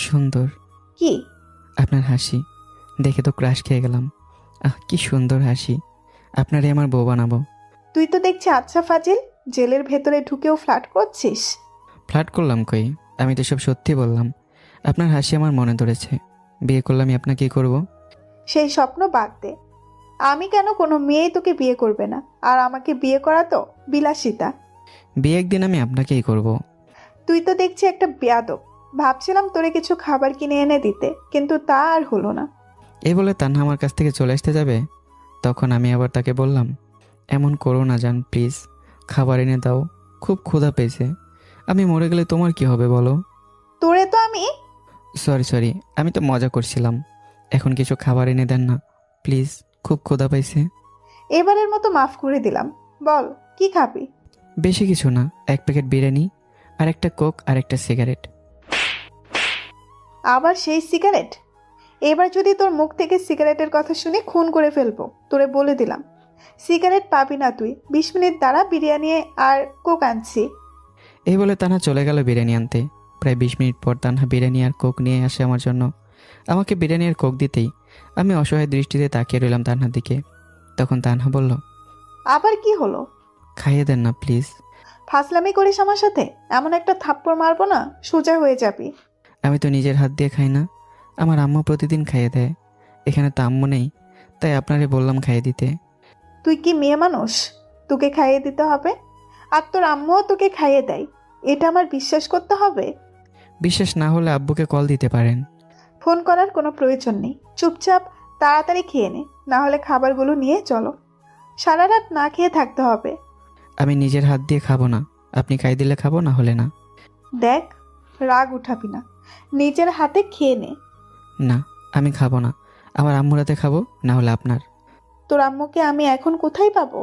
সুন্দর। কি? আপনার হাসি দেখে তো ক্রাশ খেয়ে গেলাম। আহ, কি সুন্দর হাসি। আপনারই আমার বউ বানাবো। তুই তো দেখছি আচ্ছা ফাজিল, জেলের ভেতরে ঢুকেও ফ্ল্যাট করছিস। ফ্লার্ট করলাম কই? আমি তো সব সত্যি বললাম। আপনার হাসি আমার মনে ধরেছে। বিয়ে করলে আমি আপনাকেই করব। সেই স্বপ্ন বাদ দে। আমি কেন? কোনো মেয়েই তোকে বিয়ে করবে না, আর আমাকে বিয়ে করা তো বিলাসিতা। বিয়ে একদিন আমি আপনাকেই করব। তুই তো দেখছি একটা বেয়াদব। ভাবছিলাম তোরে কিছু খাবার কিনে এনে দিতে, কিন্তু তা আর হলো না। এই বলে তান্না আমার কাছ থেকে চলে আসতে যাবে, তখন আমি আবার তাকে বললাম, এমন করো না জান, প্লিজ খাবার এনে দাও, খুব ক্ষুধা পেয়েছে। আমি মরে গেলে তোমার কি হবে বলো? তোরে তো আমি। সরি, আমি তো মজা করছিলাম। এখন কিছু খাবার এনে দেন না প্লিজ, খুব ক্ষুধা পাইছে। এবারের মতো মাফ করে দিলাম। বল, কি খাবি? বেশি কিছু না, 1 প্যাকেট বিরিয়ানি আর একটা কোক আর একটা সিগারেট। আবার সেই সিগারেট? এবার যদি তোর মুখ থেকে সিগারেটের কথা শুনে খুন করে ফেলবো, তোরে বলে দিলাম। সিগারেট পাবি না তুই। 20 মিনিট দ্বারা বিরিয়ানি আর কোক আনছি। এই বলে তানহা চলে গেল বিরিয়ানি আনতে। প্রায় 20 মিনিট পর তানহা বিরিয়ানি আর কোক নিয়ে আসে আমার জন্য। আমাকে বিরিয়ানি আর কোক দিতেই আমি অসহায় দৃষ্টিতে তাকিয়ে রইলাম তানহার দিকে। তখন তানহা বলল, আবার কি হলো? খাইয়ে দেন না প্লিজ। ফাজলামি করিস আমার সাথে? এমন একটা থাপ্পড় মারবো না, সোজা হয়ে যাবি। আমি তো নিজের হাত দিয়ে খাই না, আমার আম্মু প্রতিদিন খাইয়ে দেয়। এখানে তো আম্মু নেই, তাই আপনারে বললাম খাইয়ে দিতে। তুই কি মেয়ে মানুষ? তোকে খাইয়ে দিতে হবে? আর তোর আম্মুও তোকে খাইয়ে দেয়, এটা আমার বিশ্বাস করতে হবে? বিশ্বাস না হলে আব্বুকে কল দিতে পারেন। ফোন করার কোনো প্রয়োজন নেই। চুপচাপ তাড়াতাড়ি খেয়ে নে, না হলে খাবারগুলো নিয়ে চলো। সারা রাত না খেয়ে থাকতে হবে। আমি নিজের হাত দিয়ে খাবো না, আপনি খাইয়ে দিলে খাবো, না হলে না। দেখ, রাগ উঠাবি না, নিজের হাতে খেয়ে নে। না, আমি খাবো না, আমার আম্মুর হাতে খাবো, না হলে আপনার। তোর আম্মুকে আমি এখন কোথায় পাবো?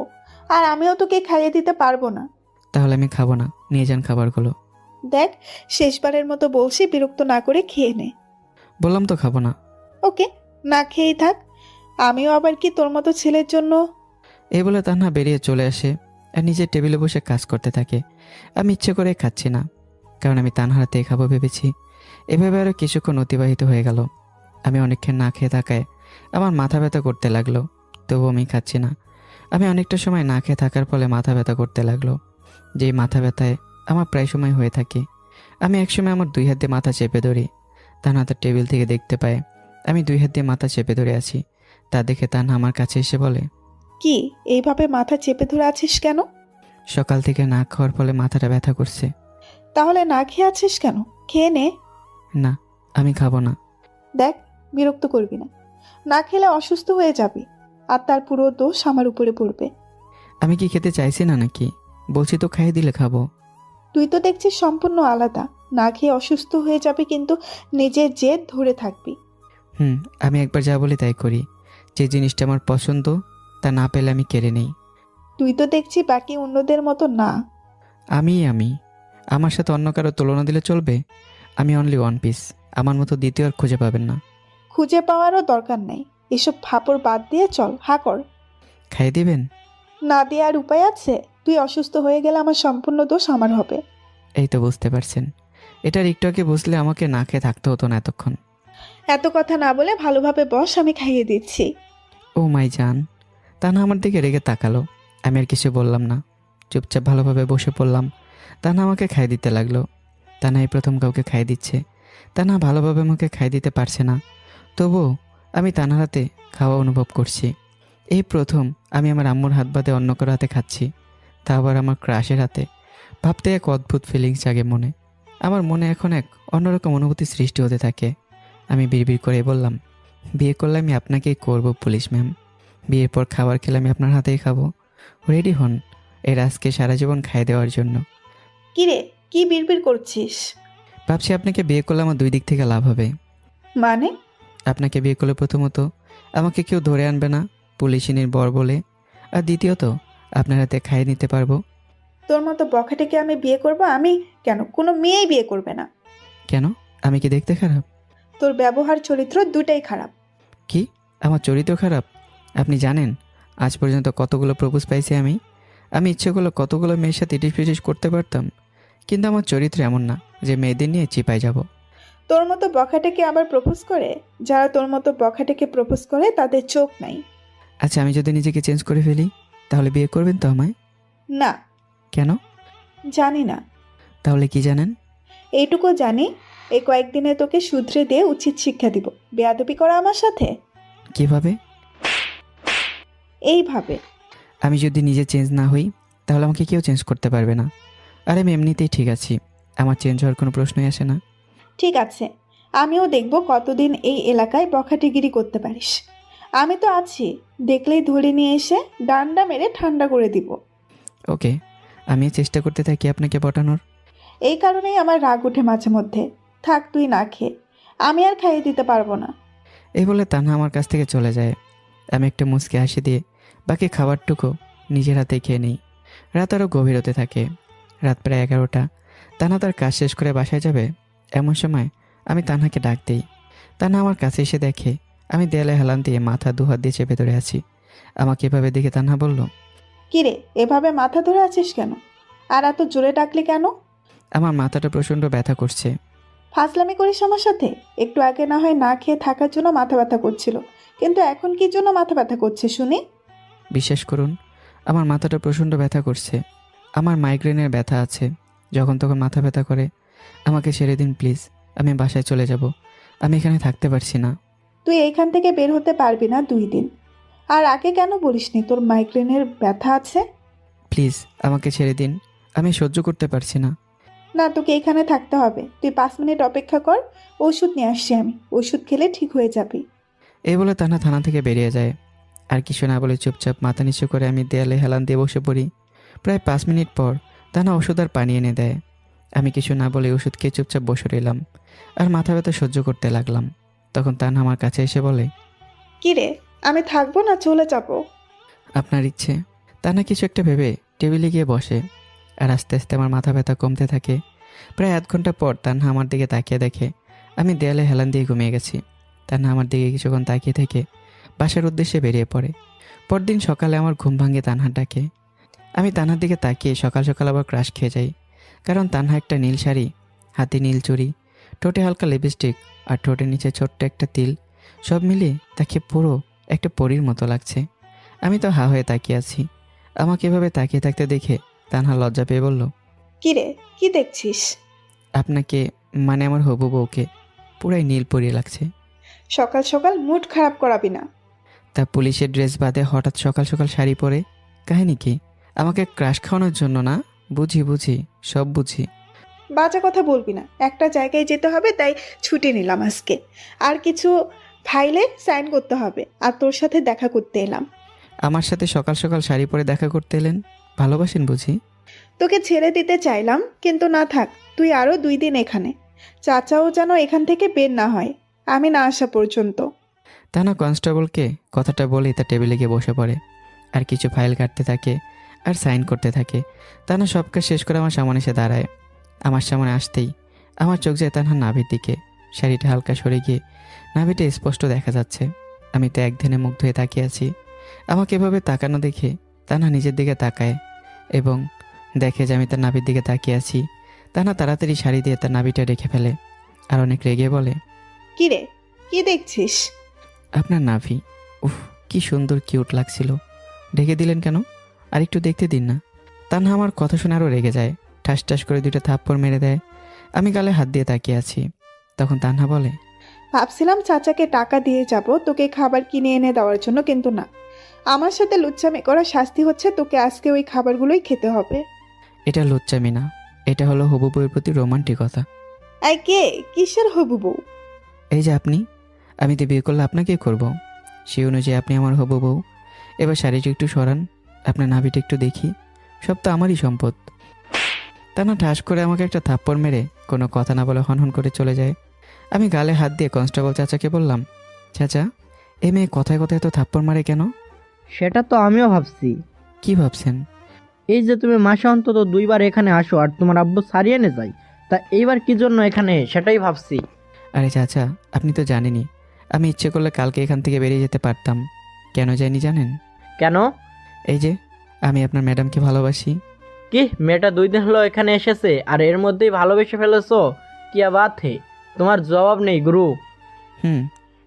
আর আমিও তোকে খাইয়ে দিতে পারবো না। তাহলে আমি খাবো না, নিয়ে যান খাবারগুলো। দেখ, শেষবারের মতো বলছি, বিরক্ত না করে খেয়ে নে। বললাম তো খাবো না। ওকে, না খেয়েই থাক। আমিও আবার কি তোর মতো ছেলের জন্য? এই বলে তান্হা বেরিয়ে চলে আসে আর নিজের টেবিলে বসে কাজ করতে থাকে। আমি ইচ্ছে করে খাচ্ছি না, কারণ আমি তানহার হাতে খাবো ভেবেছি। এভাবে আরও কিছুক্ষণ অতিবাহিত হয়ে গেল। আমি অনেকক্ষণ না খেয়ে থাকায় আমার মাথা ব্যথা করতে লাগলো, তবুও আমি খাচ্ছি না। আমি অনেকটা সময় না খেয়ে থাকার ফলে মাথা ব্যথা করতে লাগলো, যেই মাথা ব্যথায় আমার প্রায় সময় হয়ে থাকে। আমি একসময় আমার 2 হাত দিয়ে মাথা চেপে ধরি। তানহা তার টেবিল থেকে দেখতে পায় আমি 2 হাত দিয়ে মাথা চেপে ধরে আছি। তা দেখে তানহা আমার কাছে এসে বলে, কি এইভাবে মাথা চেপে ধরে আছিস কেন? সকাল থেকে না খাওয়ার ফলে মাথাটা ব্যথা করছে। তাহলে না খেয়ে আছিস কেন? খেয়ে নে। না, আমি খাবো না। দেখ, বিরক্ত করবি না। না খেলে অসুস্থ হয়ে যাবি, আর তার পুরো দোষ আমার উপরে পড়বে। আমি কি খেতে চাইছি না নাকি? বলছি তো খাইয়ে দিলে খাবো। তুই তো দেখছিস সম্পূর্ণ আলাদা। না খেয়ে অসুস্থ হয়ে যাবি, কিন্তু নিজের জেদ ধরে থাকবি। আমি একবার যা বলি তাই করি। যে জিনিসটা আমার পছন্দ তা না পেলে আমি কেড়ে নেই। তুই তো দেখছি বাকি অন্যদের মতো না। আমি আমার সাথে অন্য কারো তুলনা দিলে চলবে? আমি অনলি 1 পিস, আমার মতো দ্বিতীয় আর খুঁজে পাবেন না। খুঁজে পাওয়ারও দরকার নেই। এসব ফাপড় বাদ দিয়ে চল, হা কর। খাইয়ে দিবেন? না দিয়ে আর উপায় আছে? তুই অসুস্থ হয়ে গেলে আমার সম্পূর্ণ দোষ আমার হবে। এই তো বুঝতে পারছেন। এটার একটু আগে বুঝলে আমাকে না খেয়ে থাকতে হতো না এতক্ষণ। এত কথা না বলে ভালোভাবে বস, আমি খাইয়ে দিচ্ছি। ও মাই জান। তা না আমার দিকে রেগে তাকালো। আমি আর কিছু বললাম না, চুপচাপ ভালোভাবে বসে পড়লাম। তা না আমাকে খাইয়ে দিতে লাগলো। তা না এই প্রথম কাউকে খাইয়ে দিচ্ছে। তা না ভালোভাবে আমাকে খাইয়ে দিতে পারছে না, তবুও আমি তানার হাতে খাওয়া অনুভব করছি। এই প্রথম আমি আমার আম্মুর হাত বাদে অন্য কারো হাতে খাচ্ছি, তা আবার আমার ক্রাশের হাতে। ভাবতে এক অদ্ভুত ফিলিংস জাগে মনে। আমার মনে এখন এক অন্যরকম অনুভূতি সৃষ্টি হতে থাকে। আমি বিড়বিড় করে বললাম, বিয়ে করলে আমি আপনাকেই করব পুলিশ ম্যাম। বিয়ের পর খাবার খেলে আমি আপনার হাতেই খাবো। রেডি হন এর আজকে সারা জীবন খাইয়ে দেওয়ার জন্য। কি রে, কি বিড়বিড় করছিস? ভাবছি আপনাকে বিয়ে করলে আমার 2 দিক থেকে লাভ হবে। মানে? আপনাকে বিয়ে করলে প্রথমত আমাকে কেউ ধরে আনবে না পুলিশিনীর বর বলে, আর দ্বিতীয়ত আপনার হাতে খাইয়ে নিতে পারবো। তোর মতো বখাটেকে আমি বিয়ে করব? আমি কেন? কোনো মেয়েই বিয়ে করবে না। কেন? আমি কি দেখতে খারাপ? তোর ব্যবহার চরিত্র দুটাই খারাপ। কি? আমার চরিত্র খারাপ? আপনি জানেন আজ পর্যন্ত কতগুলো প্রপোজ পাইছি আমি ইচ্ছে করলে কতগুলো মেয়ের সাথে ইটিস পিটিস করতে পারতাম, কিন্তু আমার চরিত্র এমন না যে মেয়েদের নিয়ে চিপায় যাব। তোর মতো বখাটেকে আবার প্রপোজ করে? যারা তোর মতো বখাটেকে প্রপোজ করে তাদের চোখ নাই। আচ্ছা, আমি যদি নিজেকে চেঞ্জ করে ফেলি? তাহলে বিয়ে করবেন তো আমায়? না, কেন? জানি না। তাহলে কি জানেন? এইটুকু জানি, এই কয়েকদিনে তোকে শুধরে দিয়ে উচিত শিক্ষা দিব। বেয়াদবি করা আমার সাথে কিভাবে? এইভাবে। আমি যদি নিজে চেঞ্জ না হই তাহলে আমাকে কেউ চেঞ্জ করতে পারবে না। আর আমি এমনিতেই ঠিক আছি, আমার চেঞ্জ হওয়ার কোনো প্রশ্নই আসে না। ঠিক আছে, আমিও দেখব কতদিন এই এলাকায় বখাটেগিরি করতে পারিস। আমি তো আছি, দেখলেই ধরে নিয়ে এসে ডান্ডা মেরে ঠান্ডা করে দিব। ওকে, আমি চেষ্টা করতে থাকি আপনাকে পটানোর। এই কারণেই আমার রাগ উঠে মাঝে মধ্যে। থাক তুই না খেয়ে, আমি আর খাইয়ে দিতে পারবো না। এই বলে তানহা আমার কাছ থেকে চলে যায়। আমি একটা মুচকি হাসি দিয়ে বাকি খাবারটুকু নিজের হাতে খেয়ে নিই। রাত আরও গভীর হতে থাকে। রাত প্রায় 11টা। তানহা তার কাজ শেষ করে বাসায় যাবে, এমন সময় আমি তানহাকে ডাক দিই। তানহা আমার কাছে এসে দেখে আমি দেয়ালে হেলান দিয়ে মাথা দুহাত দিয়ে চেপে ধরে আছি। আমাকে এভাবে দেখে তানহা বলল, কিরে, এভাবে মাথা ধরে আছিস কেন? আর এত জোরে ডাকলি কেন? আমার মাথাটা প্রচণ্ড ব্যথা করছে। ফাজলামি করিস আমার সাথে? একটু আগে না হয় না খেয়ে থাকার জন্য মাথা ব্যথা করছিল, কিন্তু এখন কি জন্য মাথা ব্যথা করছে শুনি? বিশ্বাস করুন, আমার মাথাটা প্রচণ্ড ব্যথা করছে। আমার মাইগ্রেনের ব্যথা আছে, যখন তখন মাথা ব্যথা করে। আমাকে ছেড়ে দিন প্লিজ, আমি বাসায় চলে যাব। আমি এখানে থাকতে পারছি না। তুই এইখান থেকে বের হতে পারবি না 2 দিন। আর আগে কেন বলিসনি তোর মাইগ্রেনের ব্যথা আছে? প্লিজ আমাকে ছেড়ে দিন, আমি সহ্য করতে পারছি না। না, তোকে এখানে থাকতে হবে। তুই 5 মিনিট অপেক্ষা কর, ওষুধ নিয়ে আসছি আমি। ওষুধ খেলে ঠিক হয়ে যাবি। এই বলে তানা থানা থেকে বেরিয়ে যায়। আর কিছু না বলে চুপচাপ মাথা নিচু করে আমি দেয়ালে হেলান দিয়ে বসে পড়ি। প্রায় 5 মিনিট পর তানা ওষুধ আর পানি এনে দেয়। আমি কিছু না বলে ওষুধ খেয়ে চুপচাপ বসে রইলাম আর মাথা ব্যথা সহ্য করতে লাগলাম। তখন তানা আমার কাছে এসে বলে, কিরে, আমি থাকবো না চলে যাব? আপনার ইচ্ছে। তানা কিছু একটা ভেবে টেবিলে গিয়ে বসে আর আস্তে আস্তে আমার মাথা ব্যথা কমতে থাকে। প্রায় 1 ঘন্টা পর তানহা আমার দিকে তাকিয়ে দেখে আমি দেয়ালে হেলান দিয়ে ঘুমিয়ে গেছি। তানহা আমার দিকে কিছুক্ষণ তাকিয়ে থেকে বাসার উদ্দেশ্যে বেরিয়ে পড়ে। পরদিন সকালে আমার ঘুম ভাঙে তানহার ডাকে। আমি তানহার দিকে তাকিয়ে সকাল সকাল আবার ক্রাশ খেয়ে যাই, কারণ তানহা একটা নীল শাড়ি, হাতে নীল চুড়ি, ঠোঁটে হালকা লিপস্টিক আর ঠোঁটের নিচে ছোট্ট একটা তিল, সব মিলিয়ে তাকে পুরো একটা পরীর মতো লাগছে। আমি তো হা হয়ে তাকিয়ে আছি। আমাকে এভাবে তাকিয়ে থাকতে দেখে তানহা লজ্জা পেয়ে বলল, কিরে, কি দেখছিস? আপনাকে, মানে আমার হবু বউকে পুরাই নীল পরিয়ে লাগছে। সকাল সকাল মুড খারাপ করাবি না। তা পুলিশের ড্রেস বাদে হঠাৎ সকাল সকাল শাড়ি পরে কাহিনী কি? আমাকে ক্রাশ খাওয়ানোর জন্য না? বুঝি বুঝি, সব বুঝি। বাজে কথা বলবি না। একটা জায়গায় যেতে হবে, তাই ছুটি নিলাম আজকে। আর কিছু ফাইলে সাইন করতে হবে, আর তোর সাথে দেখা করতে এলাম। আমার সাথে সকাল সকাল শাড়ি পরে দেখা করতে এলেন? ভালোবাসেন বুঝি? তোকে ছেড়ে দিতে চাইলাম, কিন্তু না, থাক তুই আরও 2 দিন এখানে। চাচাও যেন এখান থেকে বের না হয় আমি না আসা পর্যন্ত। তানা কনস্টেবলকে কথাটা বলে তার টেবিলে গিয়ে বসে পড়ে আর কিছু ফাইল কাটতে থাকে আর সাইন করতে থাকে। তানা সব কাজ শেষ করে আমার সামনে এসে দাঁড়ায়। আমার সামনে আসতেই আমার চোখ যায় তানহার নাভির দিকে। শাড়িটা হালকা সরে গিয়ে নাভিটা স্পষ্ট দেখা যাচ্ছে। আমি তো একদিনে মুগ্ধ হয়ে তাকিয়ে আছি। আমাকে এভাবে তাকানো দেখে তানহা নিজের দিকে তাকায় এবং দেখে যে আমি তার নাভির দিকে তাকিয়ে আছি। তানহা তাড়াতাড়ি শাড়ি দিয়ে তার নাভিটা রেখে ফেলে আর অনেক রেগে বলে, কিরে, কি দেখছিস? আপনার নাভি। উফ, কি সুন্দর কিউট লাগছিল। ঢেকে দিলেন কেন? আর একটু দেখতে দিন না। তানহা আমার কথা শুনে আরও রেগে যায়। ঠাস ঠাস করে 2টা থাপ্পড় মেরে দেয়। আমি গালে হাত দিয়ে তাকিয়ে আছি। তখন তানহা বলে, ভাবছিলাম চাচাকে টাকা দিয়ে যাব তোকে খাবার কিনে এনে দেওয়ার জন্য, কিন্তু না, আমার সাথে লুচ্চামি করা শাস্তি হচ্ছে তোকে আজকে ওই খাবারগুলোই খেতে হবে। এটা লুচ্চামি না, এটা হলো হবু বউয়ের প্রতি রোমান্টিকতা। এই কে? কিসের হবু বউ? এই যে আপনি, আমি তো বিয়ে করলে আপনাকে করব, সেই অনুযায়ী আপনি আমার হবু বউ। এবার শাড়িটা একটু সরান, আপনার নাভিটা একটু দেখি, সব তো আমারই সম্পদ। তানা ঠাস করে আমাকে একটা থাপ্পড় মেরে কোনো কথা না বলে হনহন করে চলে যায়। আমি গালে হাত দিয়ে কনস্টেবল চাচাকে বললাম, চাচা, এ মেয়ে কথায় কথায় তো থাপ্পড় মারে কেন? সেটা তো আমিও ভাবছি। কি ভাবছেন? এই যে তুমি মাসে অন্তত 2 বার এখানে আসো আর তোমার আব্বু সারিয়ে এনে যায়, তা এইবার কি জন্য এখানে সেটাই ভাবছি। আরে চাচা, আপনি তো জানেনই আমি ইচ্ছে করলে কালকে এখান থেকে বেরিয়ে যেতে পারতাম। কেন যাইনি জানেন? কেন? এই যে আমি আপনার ম্যাডামকে ভালোবাসি। কি, মেয়েটা 2 দিন হলো এখানে এসেছে আর এর মধ্যেই ভালোবেসে ফেলেছো? কি বাত হে, তোমার জবাব নেই গুরু।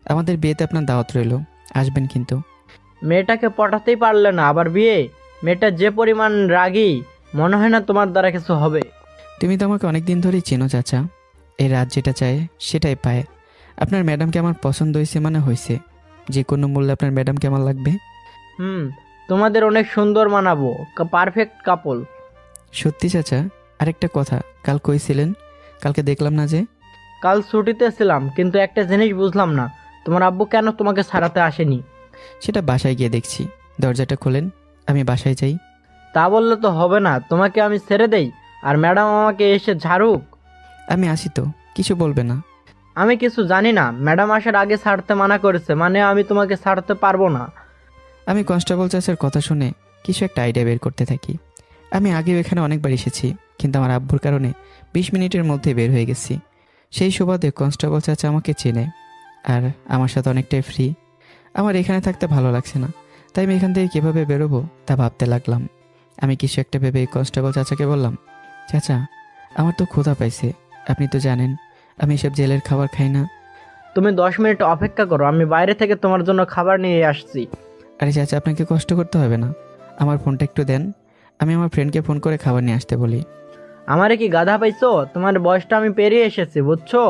আমাদের বিয়েতে আপনার দাওয়াত রইল, আসবেন কিন্তু। মেয়েটাকে পটাতেই পারলে না, আবার বিয়ে? মেয়েটা যে পরিমাণ রাগী, মনে হয় না তোমার দ্বারা কিছু হবে। তুমি তো আমাকে অনেক দিন ধরেই চেনো চাচা। এই রাত যেটা চায় সেটাই পায়। আপনার ম্যাডামকে আমার পছন্দ হয়েছে মানে হয়েছে। যে কোনো মূল্যে আপনার ম্যাডামকে আমার লাগবে। তোমাদের অনেক সুন্দর মানাবো, পারফেক্ট কাপল। সত্যি চাচা? আরেকটা কথা, কাল কইছিলেন? কালকে দেখলাম না যে। কাল ছুটিতে ছিলাম, কিন্তু একটা জিনিস বুঝলাম না, তোমার আব্বু কেন তোমাকে ছাড়াতে আসেনি? সেটা বাসায় গিয়ে দেখছি। দরজাটা খোলেন, আমি বাসায় যাই। তা বললে তো হবে না, তোমাকে আমি ছেড়ে দেই আর ম্যাডাম আমাকে এসে ঝাড়ুক। আমি আসি তো, কিছু বলবে না? আমি কিছু জানি না, ম্যাডাম আসার আগে ছাড়তে মানা করেছে, মানে আমি তোমাকে ছাড়তে পারবো না। আমি কনস্টেবল চাচার কথা শুনে কিছু একটা আইডিয়া বের করতে থাকি। আমি আগেও এখানে অনেকবার এসেছি, কিন্তু আমার আব্বুর কারণে 20 মিনিটের মধ্যে বের হয়ে গেছি। সেই সুবাদে কনস্টেবল চাচা আমাকে চেনে আর আমার সাথে অনেকটাই ফ্রি। আমার এখানে থাকতে ভালো লাগছে না, তাই আমি এখান থেকে কীভাবে বেরোবো তা ভাবতে লাগলাম। আমি কিছু একটা ভেবে কনস্টেবল চাচাকে বললাম, চাচা আমার তো ক্ষুধা পাইছে। আপনি তো জানেন আমি এসব জেলের খাবার খাই না। তুমি 10 মিনিট অপেক্ষা করো, আমি বাইরে থেকে তোমার জন্য খাবার নিয়ে আসছি। আরে চাচা, আপনাকে কষ্ট করতে হবে না, আমার ফোনটা একটু দেন, আমি আমার ফ্রেন্ডকে ফোন করে খাবার নিয়ে আসতে বলি। আমারে কি গাধা পাইছো? তোমার বয়সটা আমি পেরিয়ে এসেছি, বুঝছো?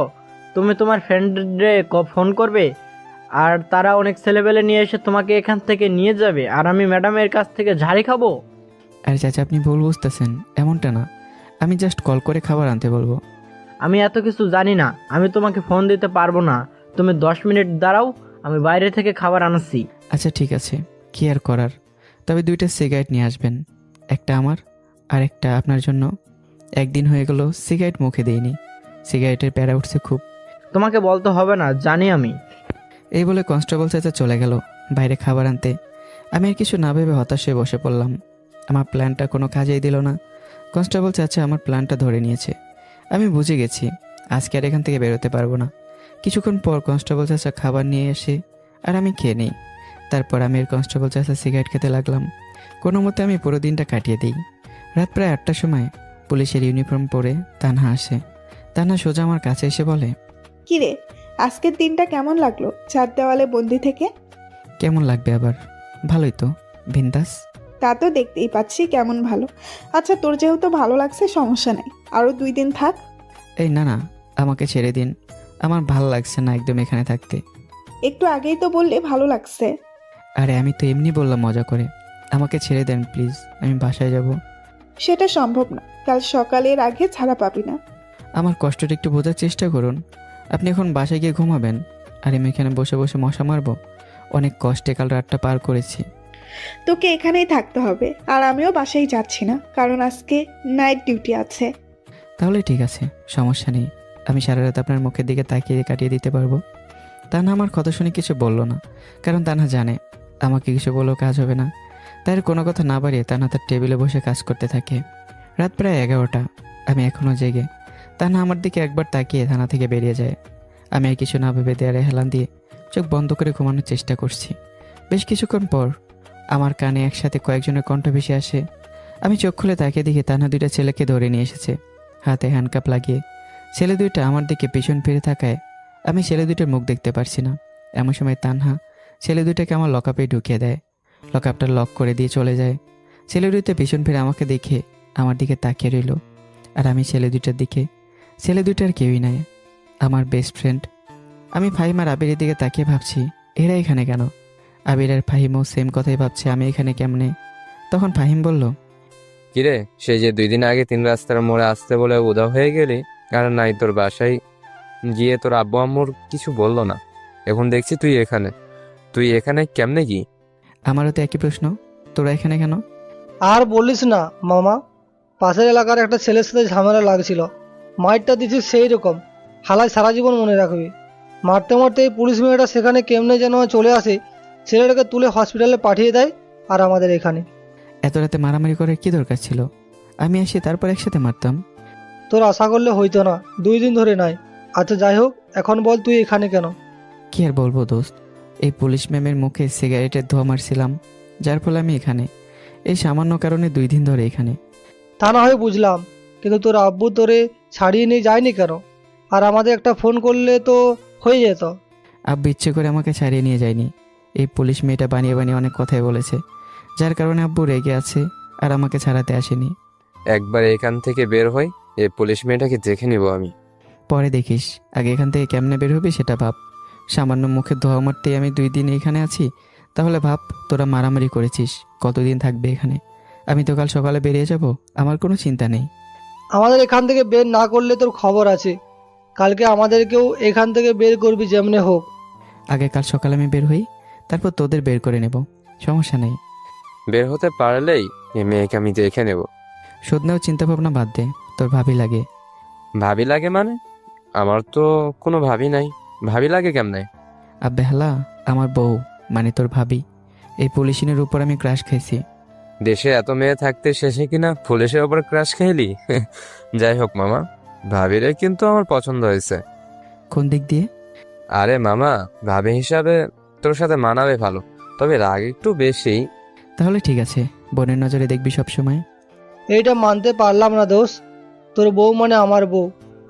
তুমি তোমার ফ্রেন্ডরে ফোন করবে আর তারা অনেক ছেলেবেলে নিয়ে এসে তোমাকে এখান থেকে নিয়ে যাবে, আর আমি ম্যাডামের কাছ থেকে ঝাড়ি খাবো? আরে চাচা, আপনি ভুল বুঝতেছেন, এমনটা না। আমি জাস্ট কল করে খাবার আনতে বলবো। আমি এত কিছু জানি না, আমি তোমাকে ফোন দিতে পারবো না। তুমি 10 মিনিট দাঁড়াও, আমি বাইরে থেকে খাবার আনছি। আচ্ছা ঠিক আছে, কি আর করার। তবে 2টা সিগারেট নিয়ে আসবেন, একটা আমার আর একটা আপনার জন্য। একদিন হয়ে গেল সিগারেট মুখে দিইনি, সিগারেটের প্যারা উঠছে খুব। তোমাকে বলতে হবে না, জানি আমি। এই বলে কনস্টেবল চাচা চলে গেল বাইরে খাবার আনতে। আমি আর কিছু না ভেবে হতাশ হয়ে বসে পড়লাম। আমার প্ল্যানটা কোনো কাজেই দিল না। কনস্টেবল চাচা আমার প্ল্যানটা ধরে নিয়েছে। আমি বুঝে গেছি আজকে আর এখান থেকে বেরোতে পারবো না। কিছুক্ষণ পর কনস্টেবল চাচা খাবার নিয়ে এসে আর আমি খেয়ে নিই। তারপর আমি আর কনস্টেবল চাচা সিগারেট খেতে লাগলাম। কোনো মতে আমি পুরো দিনটা কাটিয়ে দিই। রাত প্রায় 8টার সময় পুলিশের ইউনিফর্ম পরে তানহা আসে। তানহা সোজা আমার কাছে এসে বলে, কিরে, আজকের দিনটা কেমন লাগলো চার দেওয়ালে বন্দি থেকে? কেমন লাগবে আবার, ভালোই তো, বিন্দাস। তা তো দেখতেই পাচ্ছি কেমন ভালো। আচ্ছা, তোর যেহেতু ভালো লাগছে সমস্যা নাই, আরো 2 দিন থাক। এই না না, আমাকে ছেড়ে দিন, আমার ভালো লাগছে না একদম এখানে থাকতে। একটু আগেই তো বললে ভালো লাগছে। আরে আমি তো এমনি বললাম মজা করে, আমাকে ছেড়ে দেন প্লিজ, আমি বাসায় যাব। সেটা সম্ভব না, কাল সকালের আগে ছাড়া পাবি না। আমার কষ্টটা একটু বোঝার চেষ্টা করুন। আপনি এখন বাসায় গিয়ে ঘুমাবেন আর আমি এখানে বসে বসে মশা মারবো? অনেক কষ্টে কাল রাতটা পার করেছি। তোকে এখানেই থাকতে হবে, আর আমিও বাসায় যাচ্ছি না, কারণ আজকে নাইট ডিউটি আছে। তাহলে ঠিক আছে, সমস্যা নেই, আমি সারা রাত আপনার মুখের দিকে তাকিয়ে কাটিয়ে দিতে পারবো। তানহা আমার কথা শুনে কিছু বলল না, কারণ তানহা জানে আমাকে কিছু বলেও কাজ হবে না। তাই আর কোনো কথা না বাড়িয়ে তানহা তার টেবিলে বসে কাজ করতে থাকে। রাত প্রায় 11টা, আমি এখনও জেগে। তানহা আমার দিকে একবার তাকিয়ে থানা থেকে বেরিয়ে যায়। আমি আর কিছু না ভেবে দেয়ালে হেলান দিয়ে চোখ বন্ধ করে ঘুমানোর চেষ্টা করছি। বেশ কিছুক্ষণ পর আমার কানে একসাথে কয়েকজনের কণ্ঠ ভেসে আসে। আমি চোখ খুলে তাকিয়ে দেখি তানহা 2টা ছেলেকে ধরে নিয়ে এসেছে, হাতে হ্যান্ডকাপ লাগিয়ে। ছেলে 2টা আমার দিকে পিছন ফিরে থাকায় আমি ছেলে 2টার মুখ দেখতে পারছি না। এমন সময় তানহা ছেলে 2টাকে আমার লকআপে ঢুকিয়ে দেয়, লকআপটা লক করে দিয়ে চলে যায়। ছেলে 2টা পিছন ফিরে আমাকে দেখে আমার দিকে তাকিয়ে রইল, আর আমি ছেলে 2টার দিকে। ছেলে 2টার কেউই নাই, আমার বেস্ট ফ্রেন্ড। আমি ফাহিম আর আবিরের দিকে তাকিয়ে ভাবছি এরা এখানে কেন। আবির আর ফাহিমও সেম কথাই ভাবছে, আমি এখানে কেমনে। তখন ফাহিম বলল, কিরে, সেই যে 2 দিন আগে 3 রাস্তার মোড়ে আসতে বলে উধাও হয়ে গেলি, আর নাই তোর বাসায় গিয়ে তোর আব্বু আম্মুর কিছু বললো না, এখন দেখছি তুই এখানে কেমনে কি? আমারও তো একই প্রশ্ন, তোরা এখানে কেন? আর বলিস না মামা, পাশের এলাকার একটা ছেলের সাথে ঝামেলা লাগছিল, মাইরটা দিছিস সেই রকম, হালাই সারা জীবন মনে রাখবি। মারতে মারতে এই পুলিশ মেয়েটা সেখানে কেমনে যেন চলে আসে, ছেলেটাকে তুলে হসপিটালে পাঠিয়ে দেয়, আর আমাদের এখানে। এত রাতে মারামারি করার কি দরকার ছিল? আমি এসে তারপর একসাথে মারতাম। তোর আশা করলে হইতো না, 2 দিন ধরে নাই। আচ্ছা যাই হোক, এখন বল তুই এখানে কেন? কি আর বলবো দোস্ত, এই পুলিশ ম্যামের মুখে সিগারেটের ধোঁয়া মারছিলাম, যার ফলে আমি এখানে। এই সামান্য কারণে 2 দিন ধরে এখানে। তা না হয় বুঝলাম, কিন্তু তোর আব্বু তোরে ছাড়িয়ে নিয়ে যায়নি কেন? আর আমাদের একটা ফোন করলে তো হয়ে যেত। আব্বু ইচ্ছে করে আমাকে ছাড়িয়ে নিয়ে যায়নি, এই পুলিশ মেয়েটা বানিয়ে বানিয়ে অনেক কথাই বলেছে, যার কারণে আব্বু রেগে আছে আর আমাকে ছাড়াতে আসেনি। একবার এখান থেকে বের হই, এই পুলিশ মেয়েটাকে দেখে নিব আমি। পরে দেখিস, আগে এখান থেকে কেমনে বের হবি সেটা ভাব। সামান্য মুখে ধোয়া মারতেই আমি 2 দিন এখানে আছি, তাহলে ভাব তোরা মারামারি করেছিস, কতদিন থাকবে এখানে? আমি তো কাল সকালে বেরিয়ে যাব, আমার কোনো চিন্তা নেই। আমাদের এখান থেকে বের না করলে তোর খবর আছে। কালকে আমাদেরকেও এখান থেকে বের করবি যেমনে হোক। আগে কাল সকালে আমি বের হই, তারপর তোদের বের করে নেব, সমস্যা নেই। বের হতে পারলেই এই মেয়েকে আমি দেখে নেব। শোধ নেওয়ার চিন্তা ভাবনা বাদ দে, তোর ভাবি লাগে। ভাবি লাগে মানে? আমার তো কোনো ভাবি নাই, ভাবি লাগে কেমনে? আব্বে হালা, আমার বউ মানে তোর ভাবি। এই পুলিশিনের উপর আমি ক্রাশ খাইছি। দেশে এত মেয়ে থাকতে শেষে কিনা পুলিশের ওপর ক্রাশ খেলি? যাই হোক মামা, ভাবিরে কিন্তু আমার পছন্দ হয়েছে। কোন দিক দিয়ে? আরে মামা, ভাবি হিসাবে তোর সাথে মানাবে ভালো, তবে রাগ একটু বেশি। তাহলে ঠিক আছে, বোনের নজরে দেখবি সব সময়। এইটা মানতে পারলাম না দোষ। তোর বউ মানে আমার বউ,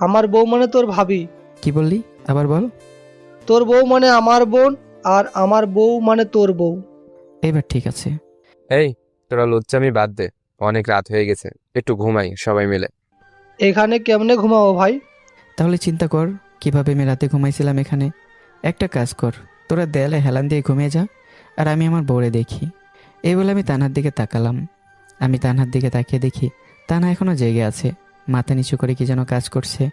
আমার বউ মানে তোর ভাবি। কি বললি আবার বল। তোর বউ মানে আমার বোন, আর আমার বউ মানে তোর বউ। এবার ঠিক আছে। এই তোরা লুচ্চামি বাদ দে, অনেক রাত হয়ে গেছে, একটু ঘুমাই সবাই মিলে। এখানে কেমনে ঘুমাবো ভাই? তাহলে চিন্তা কর কিভাবে আমি রাতে ঘুমাইছিলাম এখানে। একটা কাজ কর, তোরা দেয়ালে হেলান দিয়ে ঘুমিয়ে যা, আর আমি আমার বউরে দেখি। এই বলে আমি তানহার দিকে তাকালাম। আমি তানহার দিকে তাকিয়ে দেখি তানহা এখনও জেগে আছে, মাথা নিচু করে কি যেন কাজ করছে।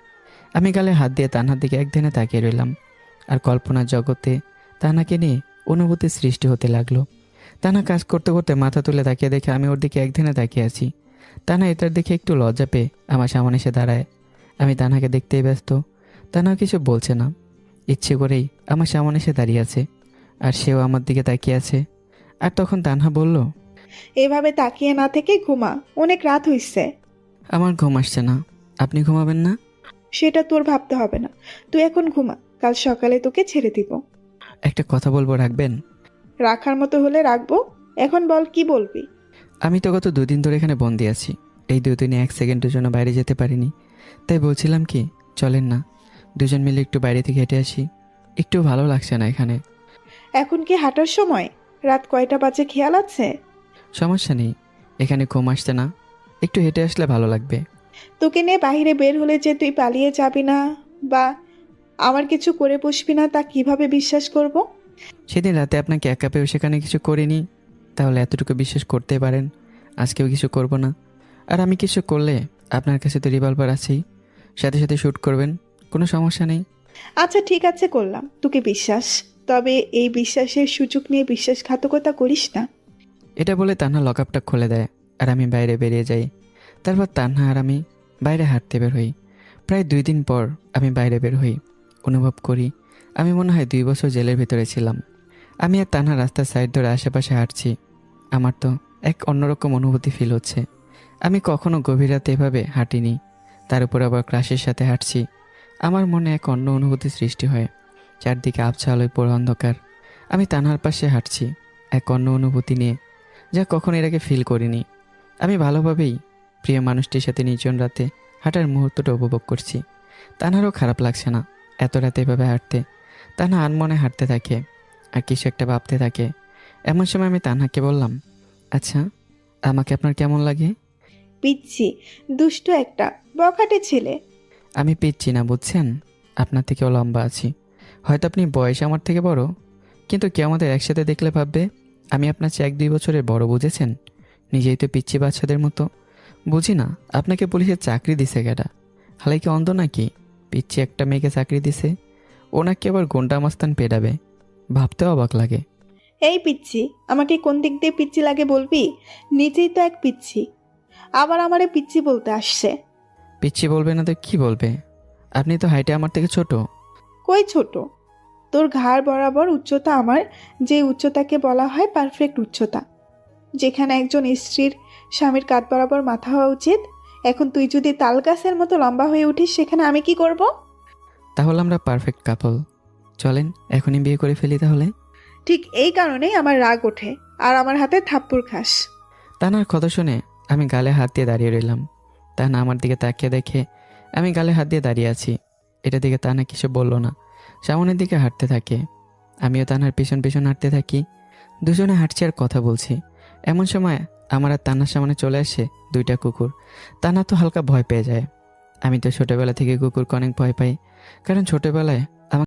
আমি গালে হাত দিয়ে তানহার দিকে একদিনে তাকিয়ে রইলাম, আর কল্পনার জগতে তানহাকে নিয়ে অনুভূতির সৃষ্টি হতে লাগলো। তানহা কাজ করতে করতে মাথা তুলে তাকিয়ে দেখে আমি ওর দিকে একদিনে তাকিয়ে আছি। তানহা এটার দেখে একটু লজ্জা পেয়ে আমার সামনে এসে দাঁড়ায়। আমি তানহাকে দেখতেই ব্যস্ত, তানহা কিছু বলছে না, ইচ্ছে করেই আমার সামনে এসে দাঁড়িয়ে আছে, আর সেও আমার দিকে তাকিয়ে আছে। আর তখন তানহা বলল, এভাবে তাকিয়ে না থেকে ঘুমা, অনেক রাত হইছে। আমার ঘুম আসছে না, আপনি ঘুমাবেন না? সেটা তোর ভাবতে হবে না, তুই এখন ঘুমা, কাল সকালে তোকে ছেড়ে দিব। একটা কথা বলবো, রাখবেন? রাখার মতো হলে রাখবো, এখন বল কি বলবি। আমি তো গত 2 দিন ধরে এখানে বন্দি আছি, এই 2 দিনে 1 সেকেন্ডের জন্য বাইরে যেতে পারিনি। তাই বলছিলাম কি, চলেন না দুজন মিলে একটু বাইরে থেকে হেঁটে আসি, একটু ভালো লাগছে না এখানে। এখন কি হাঁটার সময়? রাত কয়টা বাজে খেয়াল আছে? সমস্যা নেই, এখানে ঘুম আসছে না, একটু হেঁটে আসলে ভালো লাগবে। তোকে নিয়ে বাইরে বের হলে যে তুই পালিয়ে যাবি না বা আমার কিছু করে বসবি না, তা কিভাবে বিশ্বাস করব? সেদিন রাতে আপনাকে একা পেয়েও সেখানে কিছু করিনি, তাহলে এতটুকু বিশ্বাস করতে পারেন আজকেও কিছু করব না। আর আমি কিছু করলে আপনার কাছে তো রিভলভার আছেই, সাথে সাথে শ্যুট করবেন, কোনো সমস্যা নেই। আচ্ছা ঠিক আছে, করলাম তোকে বিশ্বাস, তবে এই বিশ্বাসের সুযোগ নিয়ে বিশ্বাসঘাতকতা করিস না। এটা বলে তানহা লকআপটা খুলে দেয়, আর আমি বাইরে বেরিয়ে যাই। তারপর তানহা আর আমি বাইরে হাঁটতে বের হই। প্রায় 2 দিন পর আমি বাইরে বের হই। অনুভব করি আমি মনে হয় 2 বছর জেলের ভিতরে ছিলাম। আমি আর তানহা রাস্তার সাইড ধরে আশেপাশে হাঁটছি। আমার তো এক অন্যরকম অনুভূতি ফিল হচ্ছে। আমি কখনো গভীর রাতে এভাবে হাঁটিনি, তার উপর আবার ক্রাশের সাথে হাঁটছি। আমার মনে এক অন্য অনুভূতি সৃষ্টি হয়। চারদিকে আবছা আলোয় পুরো অন্ধকার। আমি তানহার পাশে হাঁটছি এক অন্য অনুভূতি নিয়ে, যা কখনো এর আগে ফিল করিনি। আমি ভালোভাবেই প্রিয় মানুষটির সাথে নির্জন রাতে হাঁটার মুহূর্তটা উপভোগ করছি। তানহারও খারাপ লাগছে না এত রাতে এভাবে হাঁটতে। তানহা আনমনে হাঁটতে থাকে আর কিছু একটা ভাবতে থাকে। এমন সময় আমি তানহাকে বললাম, আচ্ছা আমাকে আপনার কেমন লাগে? পিচ্ছি, দুষ্ট একটা বখাটে ছেলে। আমি পিচ্ছি না বুঝছেন, আপনার থেকেও লম্বা আছি। হয়তো আপনি বয়সে আমার থেকে বড়, কিন্তু কেউ আমাদের একসাথে দেখলে ভাববে আমি আপনার চেয়ে 1-2 বছরের বড়, বুঝেছেন? নিজেই তো পিচ্ছি বাচ্চাদের মতো। বুঝি না আপনাকে পুলিশের চাকরি দিছে কেডা? হালাই কি অন্ধ নাকি? পিচ্ছি একটা মেয়েকে চাকরি দিছে, ওনাকে আবার গুন্ডা মাস্তান পেডাবে, ভাবতেও অবাক লাগে। এই পিচ্ছি, আমাকে কোন দিক দিয়ে পিচ্ছি লাগে বলবি? নিজেই তো এক পিচ্ছি, আবার আমারে পিচ্ছি বলতে আসছে। পিচ্ছি বলবে না তো কি বলবে? আপনি তো হাইটে আমার থেকে ছোট। কই ছোট? তোর ঘাড় বরাবর উচ্চতা আমার, যে উচ্চতাকে বলা হয় পারফেক্ট উচ্চতা, যেখানে একজন স্ত্রীর স্বামীর কাঁধ বরাবর মাথা হওয়া উচিত। এখন তুই যদি তাল গাছের মতো লম্বা হয়ে উঠিস, সেখানে আমি কি করব? তাহলে আমরা পারফেক্ট কাপল, চলেন এখনই বিয়ে করে ফেলি তাহলে। ঠিক এই কারণেই আমার রাগ ওঠে আর আমার হাতে থাপ্পড় খাস। তানার কথা শুনে আমি গালে হাত দিয়ে দাঁড়িয়ে রইলাম। তানা আমার দিকে তাকিয়ে দেখে আমি গালে হাত দিয়ে দাঁড়িয়ে আছি। এটা দিকে তানা কিছু বলল না, সামনের দিকে হাঁটতে থাকে। আমিও তানার পিছন পিছন হাঁটতে থাকি। দুজনে হাঁটছি আর কথা বলছি। এমন সময় আমার আর তান্নার সামনে চলে আসে দুইটা কুকুর। তান্না তো হালকা ভয় পেয়ে যায়। আমি তো ছোটোবেলা থেকে কুকুরকে অনেক ভয় পাই, কারণ ছোটোবেলায়